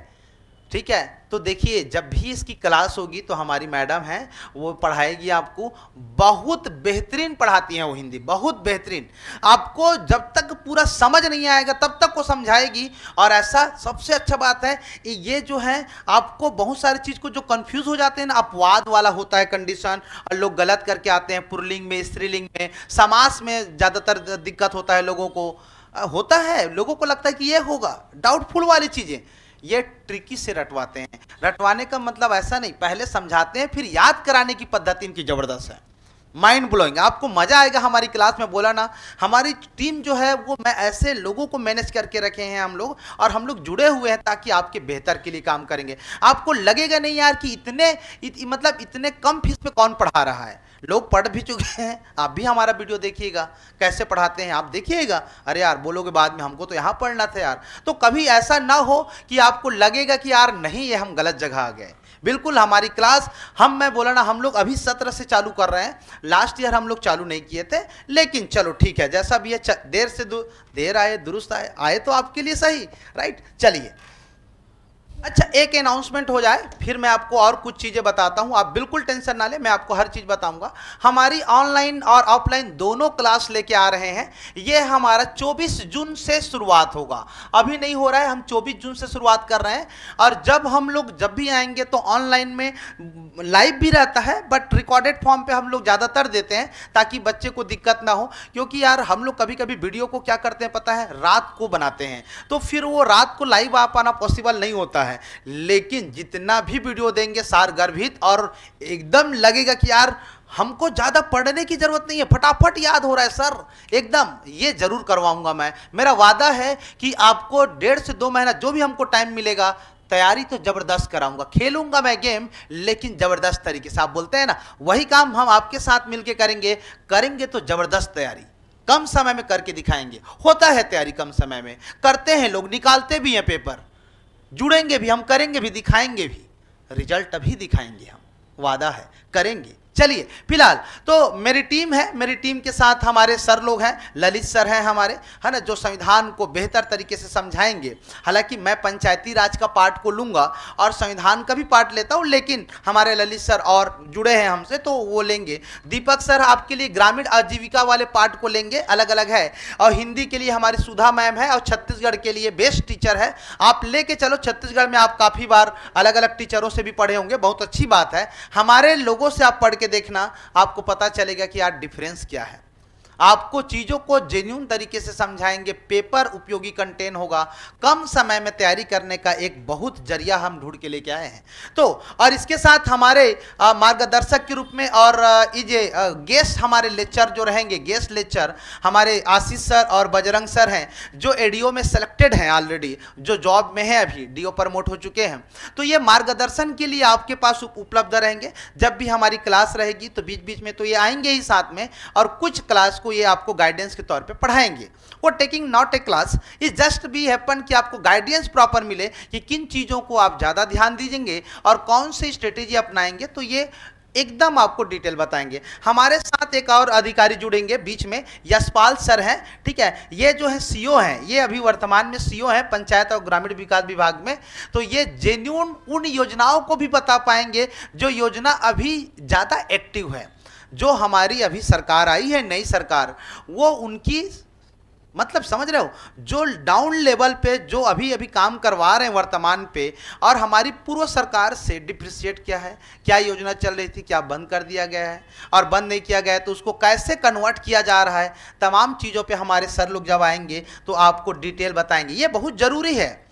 ठीक है, तो देखिए जब भी इसकी क्लास होगी तो हमारी मैडम हैं वो पढ़ाएगी आपको, बहुत बेहतरीन पढ़ाती हैं वो हिंदी, बहुत बेहतरीन। आपको जब तक पूरा समझ नहीं आएगा तब तक वो समझाएगी। और ऐसा सबसे अच्छा बात है ये जो है आपको बहुत सारी चीज़ को जो कंफ्यूज हो जाते हैं ना, अपवाद वाला होता है कंडीशन और लोग गलत करके आते हैं, पुल्लिंग में, स्त्रीलिंग में, समास में ज़्यादातर दिक्कत होता है लोगों को, होता है लोगों को लगता है कि ये होगा, डाउटफुल वाली चीज़ें ये ट्रिकी से रटवाते हैं। रटवाने का मतलब ऐसा नहीं, पहले समझाते हैं फिर याद कराने की पद्धति इनकी ज़बरदस्त है, माइंड ब्लोइंग। आपको मजा आएगा हमारी क्लास में। बोला ना हमारी टीम जो है वो मैं ऐसे लोगों को मैनेज करके रखे हैं हम लोग, और हम लोग जुड़े हुए हैं ताकि आपके बेहतर के लिए काम करेंगे। आपको लगेगा नहीं यार कि मतलब इतने कम फीस में कौन पढ़ा रहा है, लोग पढ़ भी चुके हैं। आप भी हमारा वीडियो देखिएगा कैसे पढ़ाते हैं, आप देखिएगा, अरे यार बोलोगे बाद में हमको तो यहाँ पढ़ना था यार। तो कभी ऐसा ना हो कि आपको लगेगा कि यार नहीं ये हम गलत जगह आ गए। बिल्कुल हमारी क्लास मैं बोला ना हम लोग अभी सत्र से चालू कर रहे हैं, लास्ट ईयर हम लोग चालू नहीं किए थे, लेकिन चलो ठीक है जैसा भी है, देर आए दुरुस्त आए तो आपके लिए सही, राइट। चलिए अच्छा एक अनाउंसमेंट हो जाए फिर मैं आपको और कुछ चीज़ें बताता हूं। आप बिल्कुल टेंशन ना लें, मैं आपको हर चीज़ बताऊंगा। हमारी ऑनलाइन और ऑफलाइन दोनों क्लास लेके आ रहे हैं। ये हमारा 24 जून से शुरुआत होगा, अभी नहीं हो रहा है, हम 24 जून से शुरुआत कर रहे हैं। और जब भी आएंगे तो ऑनलाइन में लाइव भी रहता है, बट रिकॉर्डेड फॉर्म पे हम लोग ज़्यादातर देते हैं ताकि बच्चे को दिक्कत ना हो। क्योंकि यार हम लोग कभी कभी वीडियो को क्या करते हैं पता है, रात को बनाते हैं, तो फिर वो रात को लाइव आ पाना पॉसिबल नहीं होता है। लेकिन जितना भी वीडियो देंगे सारगर्भित और एकदम लगेगा कि यार हमको ज़्यादा पढ़ने की ज़रूरत नहीं है, फटाफट याद हो रहा है सर, एकदम ये ज़रूर करवाऊंगा मैं। मेरा वादा है कि आपको 1.5 से 2 महीना जो भी हमको टाइम मिलेगा तैयारी तो ज़बरदस्त कराऊंगा। खेलूंगा मैं गेम लेकिन ज़बरदस्त तरीके से, आप बोलते हैं ना वही काम हम आपके साथ मिलके करेंगे तो ज़बरदस्त तैयारी कम समय में करके दिखाएंगे। होता है तैयारी कम समय में, करते हैं लोग, निकालते भी हैं पेपर, जुड़ेंगे भी हम, करेंगे भी, दिखाएंगे भी, रिजल्ट अभी दिखाएंगे हम, वादा है करेंगे। चलिए फिलहाल तो मेरी टीम है, मेरी टीम के साथ हमारे सर लोग हैं, ललित सर हैं हमारे, है ना, जो संविधान को बेहतर तरीके से समझाएंगे। हालांकि मैं पंचायती राज का पार्ट को लूंगा और संविधान का भी पार्ट लेता हूं, लेकिन हमारे ललित सर और जुड़े हैं हमसे तो वो लेंगे। दीपक सर आपके लिए ग्रामीण आजीविका वाले पार्ट को लेंगे, अलग अलग है। और हिंदी के लिए हमारी सुधा मैम है और छत्तीसगढ़ के लिए बेस्ट टीचर है। आप लेके चलो, छत्तीसगढ़ में आप काफ़ी बार अलग अलग टीचरों से भी पढ़े होंगे, बहुत अच्छी बात है। हमारे लोगों से आप पढ़ के देखना, आपको पता चलेगा कि यार डिफरेंस क्या है। आपको चीजों को जेन्युइन तरीके से समझाएंगे, पेपर उपयोगी कंटेंट होगा, कम समय में तैयारी करने का एक बहुत जरिया हम ढूंढ के लेके आए हैं। तो और इसके साथ हमारे मार्गदर्शक के रूप में और ये गेस्ट हमारे लेक्चर जो रहेंगे, गेस्ट लेक्चर हमारे आशीष सर और बजरंग सर हैं, जो एडीओ में सेलेक्टेड हैं ऑलरेडी, जो जॉब में है, अभी डीओ प्रमोट हो चुके हैं। तो ये मार्गदर्शन के लिए आपके पास उपलब्ध रहेंगे। जब भी हमारी क्लास रहेगी तो बीच बीच में तो ये आएंगे ही साथ में, और कुछ क्लास ये आपको गाइडेंस के तौर पे पढ़ाएंगे। वो taking not a class, is just be happen कि आपको गाइडेंस प्रॉपर मिले कि किन चीज़ों को आप ज़्यादा ध्यान दीजिएंगे और कौन सी स्ट्रेटेजी अपनाएंगे, तो ये एकदम आपको डिटेल बताएंगे। हमारे साथ एक और अधिकारी जुड़ेंगे बीच में, यशपाल सर हैं, ठीक है, ये जो है सीओ हैं, ये अभी वर्तमान में सीओ हैं पंचायत और ग्रामीण विकास विभाग में। तो ये जेन्युइन उन योजनाओं को भी बता पाएंगे जो योजना अभी ज़्यादा एक्टिव है, जो हमारी अभी सरकार आई है, नई सरकार, वो उनकी मतलब समझ रहे हो, जो डाउन लेवल पे जो अभी अभी काम करवा रहे हैं वर्तमान पे, और हमारी पूर्व सरकार से डिप्रिशिएट क्या है, क्या योजना चल रही थी, क्या बंद कर दिया गया है, और बंद नहीं किया गया है तो उसको कैसे कन्वर्ट किया जा रहा है, तमाम चीज़ों पे हमारे सर लोग जब आएंगे तो आपको डिटेल बताएंगे। ये बहुत ज़रूरी है,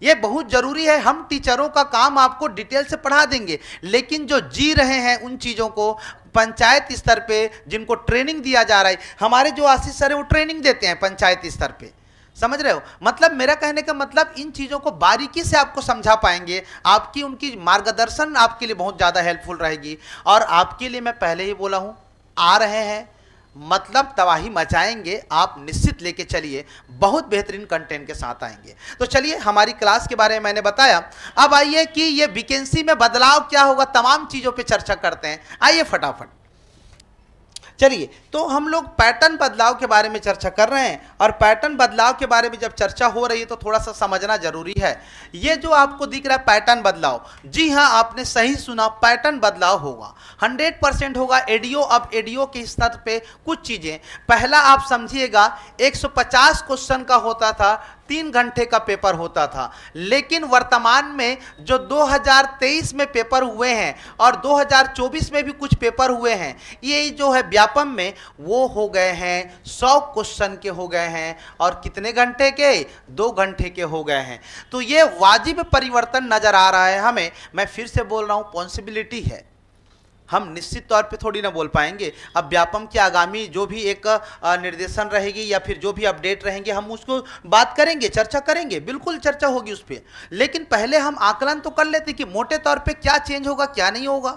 ये बहुत ज़रूरी है। हम टीचरों का काम आपको डिटेल से पढ़ा देंगे, लेकिन जो जी रहे हैं उन चीज़ों को पंचायत स्तर पे जिनको ट्रेनिंग दिया जा रहा है, हमारे जो आशीष सर है वो ट्रेनिंग देते हैं पंचायत स्तर पे, समझ रहे हो। मतलब मेरा कहने का मतलब इन चीज़ों को बारीकी से आपको समझा पाएंगे, आपकी उनकी मार्गदर्शन आपके लिए बहुत ज़्यादा हेल्पफुल रहेगी। और आपके लिए मैं पहले ही बोला हूँ, आ रहे हैं मतलब तबाही मचाएंगे, आप निश्चित लेके चलिए, बहुत बेहतरीन कंटेंट के साथ आएंगे। तो चलिए हमारी क्लास के बारे में मैंने बताया, अब आइए कि ये वैकेंसी में बदलाव क्या होगा, तमाम चीज़ों पे चर्चा करते हैं। आइए फटाफट चलिए, तो हम लोग पैटर्न बदलाव के बारे में चर्चा कर रहे हैं, और पैटर्न बदलाव के बारे में जब चर्चा हो रही है तो थोड़ा सा समझना जरूरी है। ये जो आपको दिख रहा है पैटर्न बदलाव, जी हाँ, आपने सही सुना, पैटर्न बदलाव होगा, 100% होगा। एडीओ, अब एडीओ के स्तर पे कुछ चीजें, पहला आप समझिएगा 150 क्वेश्चन का होता था, 3 घंटे का पेपर होता था, लेकिन वर्तमान में जो 2023 में पेपर हुए हैं और 2024 में भी कुछ पेपर हुए हैं, ये जो है व्यापम में, वो हो गए हैं 100 क्वेश्चन के हो गए हैं, और कितने घंटे के, 2 घंटे के हो गए हैं। तो ये वाजिब परिवर्तन नजर आ रहा है हमें। मैं फिर से बोल रहा हूं, पॉसिबिलिटी है, हम निश्चित तौर पे थोड़ी ना बोल पाएंगे। अब व्यापम की आगामी जो भी एक निर्देशन रहेगी या फिर जो भी अपडेट रहेंगे, हम उसको बात करेंगे, चर्चा करेंगे, बिल्कुल चर्चा होगी उस पर। लेकिन पहले हम आकलन तो कर लेते कि मोटे तौर पे क्या चेंज होगा, क्या नहीं होगा,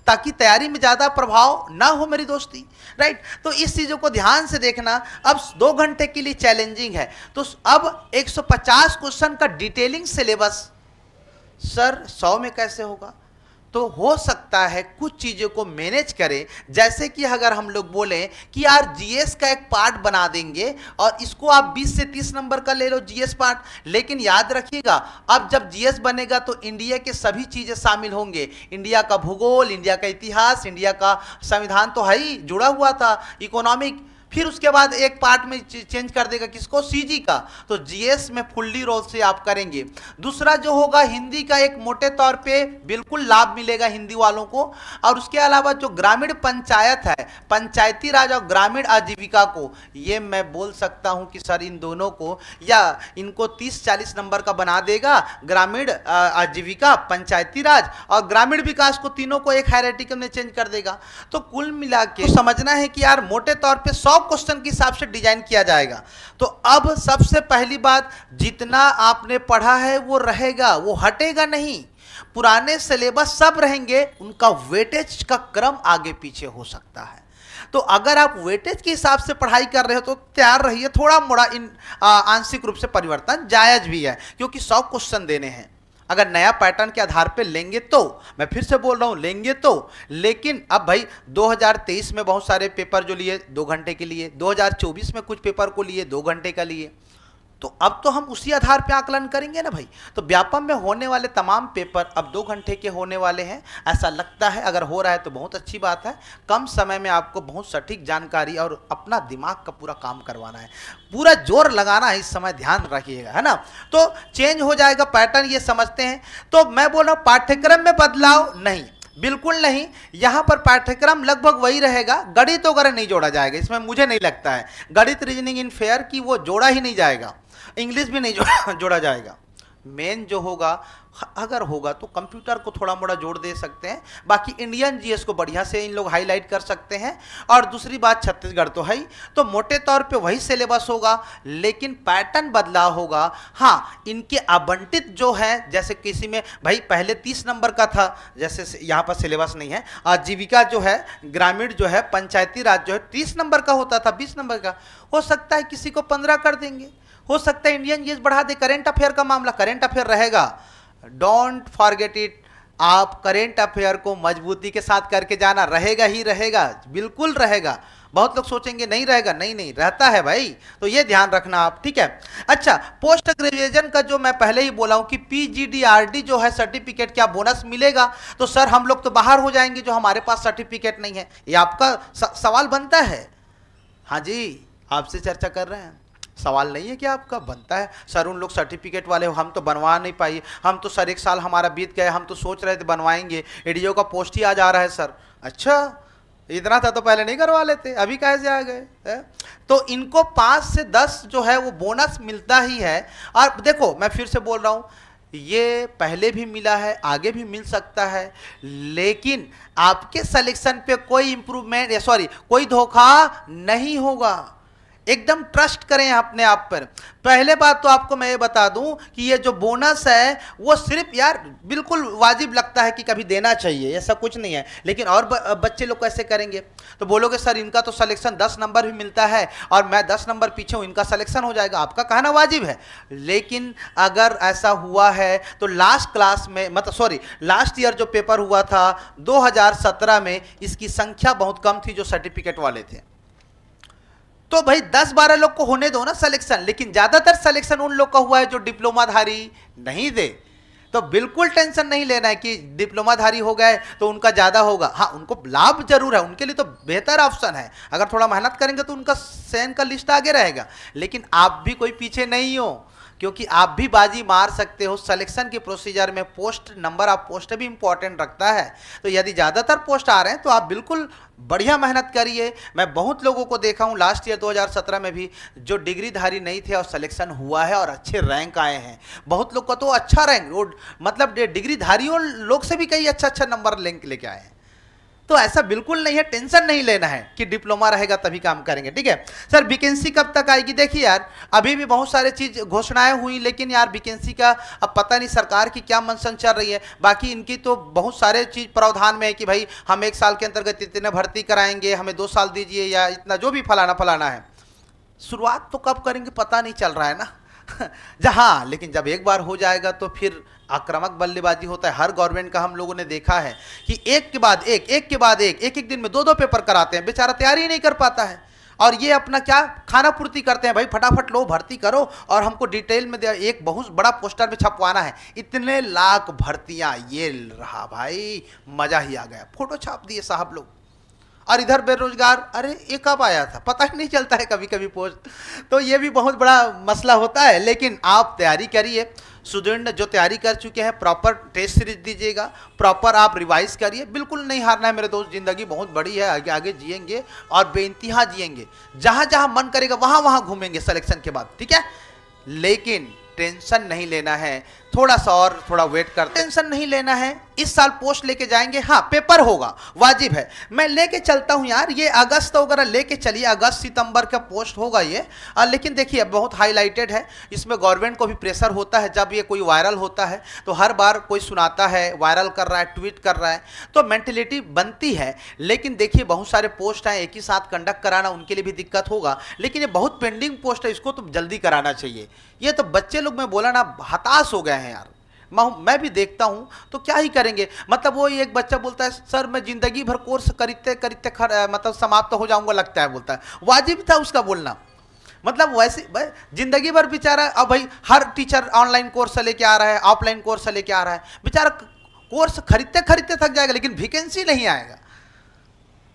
ताकि तैयारी में ज़्यादा प्रभाव ना हो मेरी दोस्ती, राइट। तो इस चीज़ों को ध्यान से देखना। अब 2 घंटे के लिए चैलेंजिंग है, तो अब 150 क्वेश्चन का डिटेलिंग सिलेबस, सर 100 में कैसे होगा? तो हो सकता है कुछ चीज़ों को मैनेज करें, जैसे कि अगर हम लोग बोलें कि यार जीएस का एक पार्ट बना देंगे और इसको आप 20 से 30 नंबर का ले लो जीएस पार्ट, लेकिन याद रखिएगा अब जब जीएस बनेगा तो इंडिया के सभी चीज़ें शामिल होंगे, इंडिया का भूगोल, इंडिया का इतिहास, इंडिया का संविधान तो है ही, जुड़ा हुआ था, इकोनॉमिक, फिर उसके बाद एक पार्ट में चेंज कर देगा किसको, सीजी का। तो जीएस में फुल्ली रोल से आप करेंगे। दूसरा जो होगा, हिंदी का एक मोटे तौर पे बिल्कुल लाभ मिलेगा हिंदी वालों को, और उसके अलावा जो ग्रामीण पंचायत है, पंचायती राज और ग्रामीण आजीविका को, ये मैं बोल सकता हूं कि सर इन दोनों को या इनको 30-40 नंबर का बना देगा, ग्रामीण आजीविका, पंचायती राज और ग्रामीण विकास को, तीनों को एक हायरार्किकल में चेंज कर देगा। तो कुल मिला के समझना है कि यार मोटे तौर पर 100 क्वेश्चन के हिसाब से डिजाइन किया जाएगा। तो अब सबसे पहली बात, जितना आपने पढ़ा है वो रहेगा, वो हटेगा नहीं, पुराने सिलेबस सब रहेंगे, उनका वेटेज का क्रम आगे पीछे हो सकता है। तो अगर आप वेटेज के हिसाब से पढ़ाई कर रहे हो तो तैयार रहिए, थोड़ा मोड़ा इन आंशिक रूप से परिवर्तन जायज भी है, क्योंकि 100 क्वेश्चन देने हैं। अगर नया पैटर्न के आधार पे लेंगे तो, मैं फिर से बोल रहा हूं, लेंगे तो, लेकिन अब भाई 2023 में बहुत सारे पेपर जो लिए 2 घंटे के लिए, 2024 में कुछ पेपर को लिए 2 घंटे का लिए, तो अब तो हम उसी आधार पे आकलन करेंगे ना भाई। तो व्यापम में होने वाले तमाम पेपर अब 2 घंटे के होने वाले हैं, ऐसा लगता है। अगर हो रहा है तो बहुत अच्छी बात है, कम समय में आपको बहुत सटीक जानकारी और अपना दिमाग का पूरा काम करवाना है, पूरा जोर लगाना है, इस समय ध्यान रखिएगा, है ना। तो चेंज हो जाएगा पैटर्न, ये समझते हैं। तो मैं बोल रहा हूँ पाठ्यक्रम में बदलाव नहीं, बिल्कुल नहीं, यहां पर पाठ्यक्रम लगभग वही रहेगा, गणित वगैरह नहीं जोड़ा जाएगा इसमें, मुझे नहीं लगता है गणित, रीजनिंग इन फेयर की वो जोड़ा ही नहीं जाएगा, इंग्लिश भी नहीं जोड़ा जाएगा। मेन जो होगा, अगर होगा तो कंप्यूटर को थोड़ा मोड़ा जोड़ दे सकते हैं, बाकी इंडियन जीएस को बढ़िया से इन लोग हाईलाइट कर सकते हैं। और दूसरी बात, छत्तीसगढ़ तो है ही, तो मोटे तौर पे वही सिलेबस होगा, लेकिन पैटर्न बदलाव होगा। हाँ, इनके आवंटित जो है, जैसे किसी में भाई पहले 30 नंबर का था, जैसे यहाँ पर सिलेबस नहीं है, आजीविका जो है, ग्रामीण जो है, पंचायती राज जो है 30 नंबर का होता था, 20 नंबर का, हो सकता है किसी को 15 कर देंगे, हो सकता है इंडियन जीएस बढ़ा दे। करेंट अफेयर का मामला, करेंट अफेयर रहेगा, डोंट फॉरगेट इट, आप करेंट अफेयर को मजबूती के साथ करके जाना, रहेगा ही रहेगा, बिल्कुल रहेगा। बहुत लोग सोचेंगे नहीं रहेगा, नहीं नहीं रहता है भाई, तो ये ध्यान रखना आप, ठीक है। अच्छा, पोस्ट ग्रेजुएशन का जो मैं पहले ही बोला हूं कि पीजीडीआरडी जो है सर्टिफिकेट, क्या बोनस मिलेगा? तो सर हम लोग तो बाहर हो जाएंगे जो हमारे पास सर्टिफिकेट नहीं है, ये आपका सवाल बनता है। हाँ जी, आपसे चर्चा कर रहे हैं, सवाल नहीं है कि आपका बनता है, सर उन लोग सर्टिफिकेट वाले हो, हम तो बनवा नहीं पाए, हम तो सर 1 साल हमारा बीत गया, हम तो सोच रहे थे बनवाएंगे, एडीओ का पोस्ट ही आज आ रहा है सर। अच्छा, इतना था तो पहले नहीं करवा लेते, अभी कैसे आ गए? तो इनको 5 से 10 जो है वो बोनस मिलता ही है। और देखो, मैं फिर से बोल रहा हूँ, ये पहले भी मिला है, आगे भी मिल सकता है, लेकिन आपके सिलेक्शन पे कोई इंप्रूवमेंट, सॉरी, कोई धोखा नहीं होगा। एकदम ट्रस्ट करें अपने आप पर। पहले बात तो आपको मैं ये बता दूं कि ये जो बोनस है वो सिर्फ यार बिल्कुल वाजिब लगता है कि कभी देना चाहिए, ऐसा कुछ नहीं है, लेकिन और बच्चे लोग कैसे करेंगे? तो बोलोगे सर इनका तो सिलेक्शन 10 नंबर भी मिलता है और मैं 10 नंबर पीछे हूं, इनका सिलेक्शन हो जाएगा। आपका कहना वाजिब है, लेकिन अगर ऐसा हुआ है तो लास्ट क्लास में लास्ट ईयर जो पेपर हुआ था 2017 में, इसकी संख्या बहुत कम थी जो सर्टिफिकेट वाले थे। तो भाई 10-12 लोग को होने दो ना सिलेक्शन, लेकिन ज्यादातर सिलेक्शन उन लोग का हुआ है जो डिप्लोमाधारी नहीं दे। तो बिल्कुल टेंशन नहीं लेना है कि डिप्लोमाधारी हो गए तो उनका ज्यादा होगा। हाँ, उनको लाभ जरूर है, उनके लिए तो बेहतर ऑप्शन है, अगर थोड़ा मेहनत करेंगे तो उनका सैन का लिस्ट आगे रहेगा। लेकिन आप भी कोई पीछे नहीं हो, क्योंकि आप भी बाजी मार सकते हो। सिलेक्शन के प्रोसीजर में पोस्ट नंबर ऑफ पोस्ट भी इंपॉर्टेंट रखता है। तो यदि ज़्यादातर पोस्ट आ रहे हैं तो आप बिल्कुल बढ़िया मेहनत करिए। मैं बहुत लोगों को देखा हूँ लास्ट ईयर 2017 में भी जो डिग्रीधारी नहीं थे और सिलेक्शन हुआ है और अच्छे रैंक आए हैं। बहुत लोग का तो अच्छा रैंक, मतलब डिग्रीधारियों लोग से भी कई अच्छा नंबर लेके आए हैं। तो ऐसा बिल्कुल नहीं है, टेंशन नहीं लेना है कि डिप्लोमा रहेगा तभी काम करेंगे। ठीक है सर, वैकेंसी कब तक आएगी? देखिए यार, अभी भी बहुत सारे चीज घोषणाएं हुई, लेकिन यार वैकेंसी का अब पता नहीं सरकार की क्या मंथन चल रही है। बाकी इनकी तो बहुत सारे चीज प्रावधान में है कि भाई हम 1 साल के अंतर्गत इतने भर्ती कराएंगे, हमें 2 साल दीजिए, या इतना जो भी फलाना है। शुरुआत तो कब करेंगे पता नहीं चल रहा है ना जहाँ, लेकिन जब एक बार हो जाएगा तो फिर आक्रामक बल्लेबाजी होता है। हर गवर्नमेंट का हम लोगों ने देखा है कि एक के बाद एक दिन में 2-2 पेपर कराते हैं, बेचारा तैयारी ही नहीं कर पाता है। और ये अपना क्या खाना पूर्ति करते हैं, भाई फटाफट लो भर्ती करो और हमको डिटेल में एक बहुत बड़ा पोस्टर में छपवाना है, इतने लाख भर्तियां। ये रहा भाई, मजा ही आ गया, फोटो छाप दिए साहब लोग। और इधर बेरोजगार, अरे ये कब आया था पता ही नहीं चलता है कभी कभी पोस्ट। तो ये भी बहुत बड़ा मसला होता है। लेकिन आप तैयारी करिए, स्टूडेंट जो तैयारी कर चुके हैं प्रॉपर टेस्ट सीरीज दीजिएगा, प्रॉपर आप रिवाइज करिए, बिल्कुल नहीं हारना है मेरे दोस्त। जिंदगी बहुत बड़ी है, आगे आगे जिएंगे और बेइंतहा जिएंगे, जहां जहां मन करेगा वहां वहां घूमेंगे सिलेक्शन के बाद, ठीक है। लेकिन टेंशन नहीं लेना है, थोड़ा वेट कर, टेंशन नहीं लेना है। इस साल पोस्ट लेके जाएंगे, हाँ पेपर होगा, वाजिब है, मैं लेके चलता हूं यार, ये अगस्त वगैरह लेके चलिए, अगस्त सितंबर का पोस्ट होगा ये। लेकिन देखिए बहुत हाईलाइटेड है, इसमें गवर्नमेंट को भी प्रेशर होता है। जब ये कोई वायरल होता है तो हर बार कोई सुनाता है, वायरल कर रहा है, ट्वीट कर रहा है, तो मेंटेलिटी बनती है। लेकिन देखिए बहुत सारे पोस्ट हैं, एक ही साथ कंडक्ट कराना उनके लिए भी दिक्कत होगा, लेकिन ये बहुत पेंडिंग पोस्ट है, इसको तो जल्दी कराना चाहिए। ये तो बच्चे लोग, मैं बोला ना, हताश हो गए हैं यार। मैं भी देखता हूं तो क्या ही करेंगे। मतलब वो एक बच्चा बोलता है सर मैं जिंदगी भर कोर्स करते करते मतलब समाप्त हो जाऊंगा लगता है, बोलता है। वाजिब था उसका बोलना, मतलब वैसे जिंदगी भर बेचारा। अब भाई हर टीचर ऑनलाइन कोर्स लेके आ रहा है, ऑफलाइन कोर्स लेके आ रहा है, बेचारा कोर्स खरीदते खरीदते थक जाएगा, लेकिन वैकेंसी नहीं आएगा,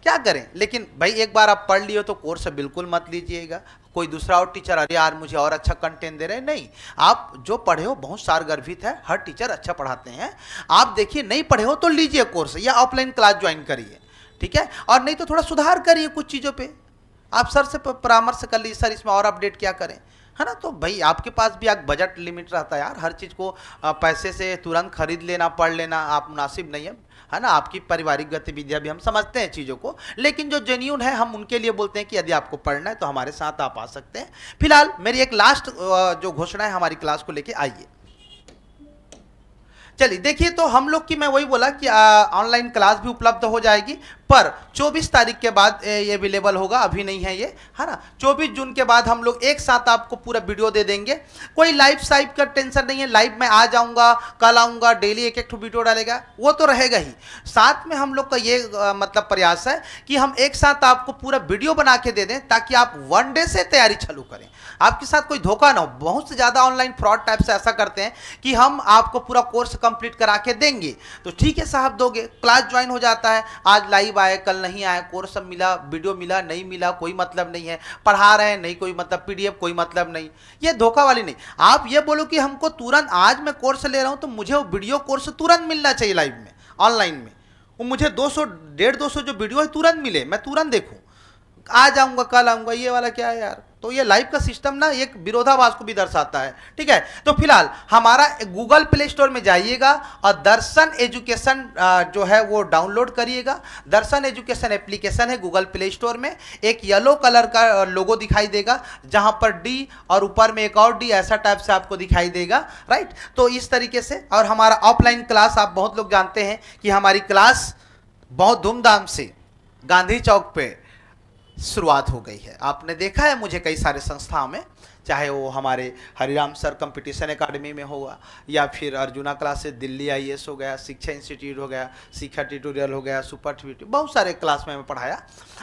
क्या करें। लेकिन भाई एक बार आप पढ़ लियो तो कोर्स बिल्कुल मत लीजिएगा। कोई दूसरा और टीचर अरे यार मुझे और अच्छा कंटेंट दे रहे हैं, नहीं, आप जो पढ़े हो बहुत सारगर्भित है, हर टीचर अच्छा पढ़ाते हैं। आप देखिए नहीं पढ़े हो तो लीजिए कोर्स या ऑफलाइन क्लास ज्वाइन करिए, ठीक है। और नहीं तो थोड़ा सुधार करिए कुछ चीज़ों पे, आप सर से परामर्श कर लीजिए, सर इसमें और अपडेट क्या करें, है ना। तो भाई आपके पास भी एक बजट लिमिट रहता है यार, हर चीज़ को पैसे से तुरंत खरीद लेना, पढ़ लेना आप मुनासिब नहीं है ना। आपकी पारिवारिक गतिविधियां भी हम समझते हैं चीज़ों को, लेकिन जो जेन्यून है हम उनके लिए बोलते हैं कि यदि आपको पढ़ना है तो हमारे साथ आप आ सकते हैं। फिलहाल मेरी एक लास्ट जो घोषणा है हमारी क्लास को लेके, आइए चलिए देखिए। तो हम लोग की, मैं वही बोला कि ऑनलाइन क्लास भी उपलब्ध हो जाएगी, पर 24 तारीख के बाद ये अवेलेबल होगा, अभी नहीं है ये, है ना। 24 जून के बाद हम लोग एक साथ आपको पूरा वीडियो दे देंगे। कोई लाइव साइप का टेंशन नहीं है, लाइव में आ जाऊंगा, कल आऊंगा, डेली एक एक वीडियो डालेगा, वो तो रहेगा ही। साथ में हम लोग का ये मतलब प्रयास है कि हम एक साथ आपको पूरा वीडियो बना के दे दें, ताकि आप 1 डे से तैयारी चालू करें, आपके साथ कोई धोखा ना हो। बहुत से ज़्यादा ऑनलाइन फ्रॉड टाइप से ऐसा करते हैं कि हम आपको पूरा कोर्स कंप्लीट करा के देंगे, तो ठीक है साहब दोगे, क्लास ज्वाइन हो जाता है, आज लाइव आए कल नहीं आए, कोर्स सब मिला, वीडियो मिला नहीं मिला कोई मतलब नहीं है, पढ़ा रहे हैं नहीं कोई मतलब, पीडीएफ कोई मतलब नहीं, ये धोखा वाली नहीं। आप ये बोलो कि हमको तुरंत, आज मैं कोर्स ले रहा हूं तो मुझे वो वीडियो कोर्स तुरंत मिलना चाहिए लाइव में, ऑनलाइन में, वो मुझे 200 150 200 जो वीडियो है तुरंत मिले, मैं तुरंत देखूं, आज आऊंगा कल आऊंगा, ये वाला क्या है यार, तो ये लाइव का सिस्टम ना एक विरोधाभास को भी दर्शाता है, ठीक है। तो फिलहाल हमारा गूगल प्ले स्टोर में जाइएगा और दर्शन एजुकेशन जो है वो डाउनलोड करिएगा। दर्शन एजुकेशन एप्लीकेशन है गूगल प्ले स्टोर में, एक येलो कलर का लोगो दिखाई देगा जहां पर डी और ऊपर में एक और डी ऐसा टाइप से आपको दिखाई देगा, राइट। तो इस तरीके से, और हमारा ऑफलाइन क्लास आप बहुत लोग जानते हैं कि हमारी क्लास बहुत धूमधाम से गांधी चौक पे शुरुआत हो गई है। आपने देखा है मुझे कई सारे संस्थाओं में, चाहे वो हमारे हरिराम सर कंपटीशन एकेडमी में होगा, या फिर अर्जुना क्लासेस दिल्ली आईएएस हो गया, शिक्षा इंस्टीट्यूट हो गया, शिक्षा ट्यूटोरियल हो गया, सुपर ट्यूटोरियल, बहुत सारे क्लास में पढ़ाया।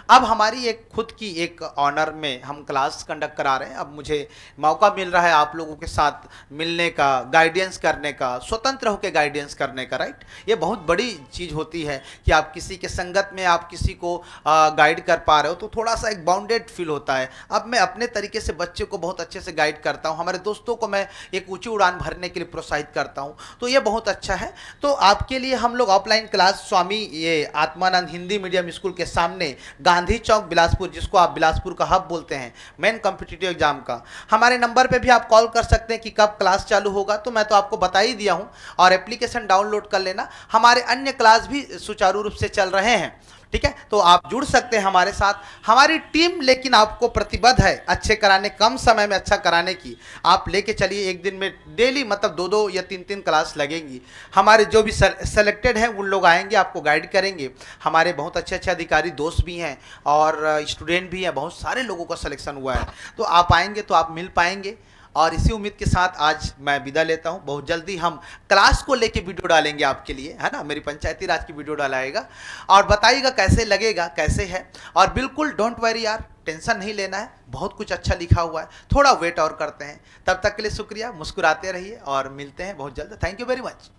अब हमारी एक खुद की एक ऑनर में हम क्लास कंडक्ट करा रहे हैं। अब मुझे मौका मिल रहा है आप लोगों के साथ मिलने का, गाइडेंस करने का, स्वतंत्र होकर गाइडेंस करने का, राइट। ये बहुत बड़ी चीज़ होती है कि आप किसी के संगत में आप किसी को गाइड कर पा रहे हो, तो थोड़ा सा एक बाउंडेड फील होता है। अब मैं अपने तरीके से बच्चे को बहुत अच्छे से गाइड करता हूं, हमारे दोस्तों को मैं एक ऊंची उड़ान भरने के लिए प्रोत्साहित करता हूं, तो ये बहुत अच्छा है। तो आपके लिए हम लोग ऑफलाइन क्लास स्वामी ये आत्मानंद हिंदी मीडियम स्कूल के सामने गांधी चौक बिलासपुर, जिसको आप बिलासपुर का हब बोलते हैं मेन कॉम्पिटिटिव एग्जाम का, हमारे नंबर पे भी आप कॉल कर सकते हैं कि कब क्लास चालू होगा। तो मैं तो आपको बता ही दिया हूं, और एप्लीकेशन डाउनलोड कर लेना। हमारे अन्य क्लास भी सुचारू रूप से चल रहे हैं, ठीक है। तो आप जुड़ सकते हैं हमारे साथ। हमारी टीम लेकिन आपको प्रतिबद्ध है अच्छे कराने, कम समय में अच्छा कराने की। आप लेके चलिए, एक दिन में डेली मतलब 2-2 या 3-3 क्लास लगेंगी। हमारे जो भी सेलेक्टेड हैं उन लोग आएंगे, आपको गाइड करेंगे। हमारे बहुत अच्छे अच्छे अधिकारी दोस्त भी हैं और स्टूडेंट भी हैं, बहुत सारे लोगों का सिलेक्शन हुआ है। तो आप आएंगे तो आप मिल पाएंगे। और इसी उम्मीद के साथ आज मैं विदा लेता हूं। बहुत जल्दी हम क्लास को लेके वीडियो डालेंगे आपके लिए, है ना। मेरी पंचायती राज की वीडियो डालाएगा और बताइएगा कैसे लगेगा, कैसे है। और बिल्कुल डोंट वरी यार, टेंशन नहीं लेना है, बहुत कुछ अच्छा लिखा हुआ है, थोड़ा वेट और करते हैं। तब तक के लिए शुक्रिया, मुस्कुराते रहिए और मिलते हैं बहुत जल्द। Thank you very much.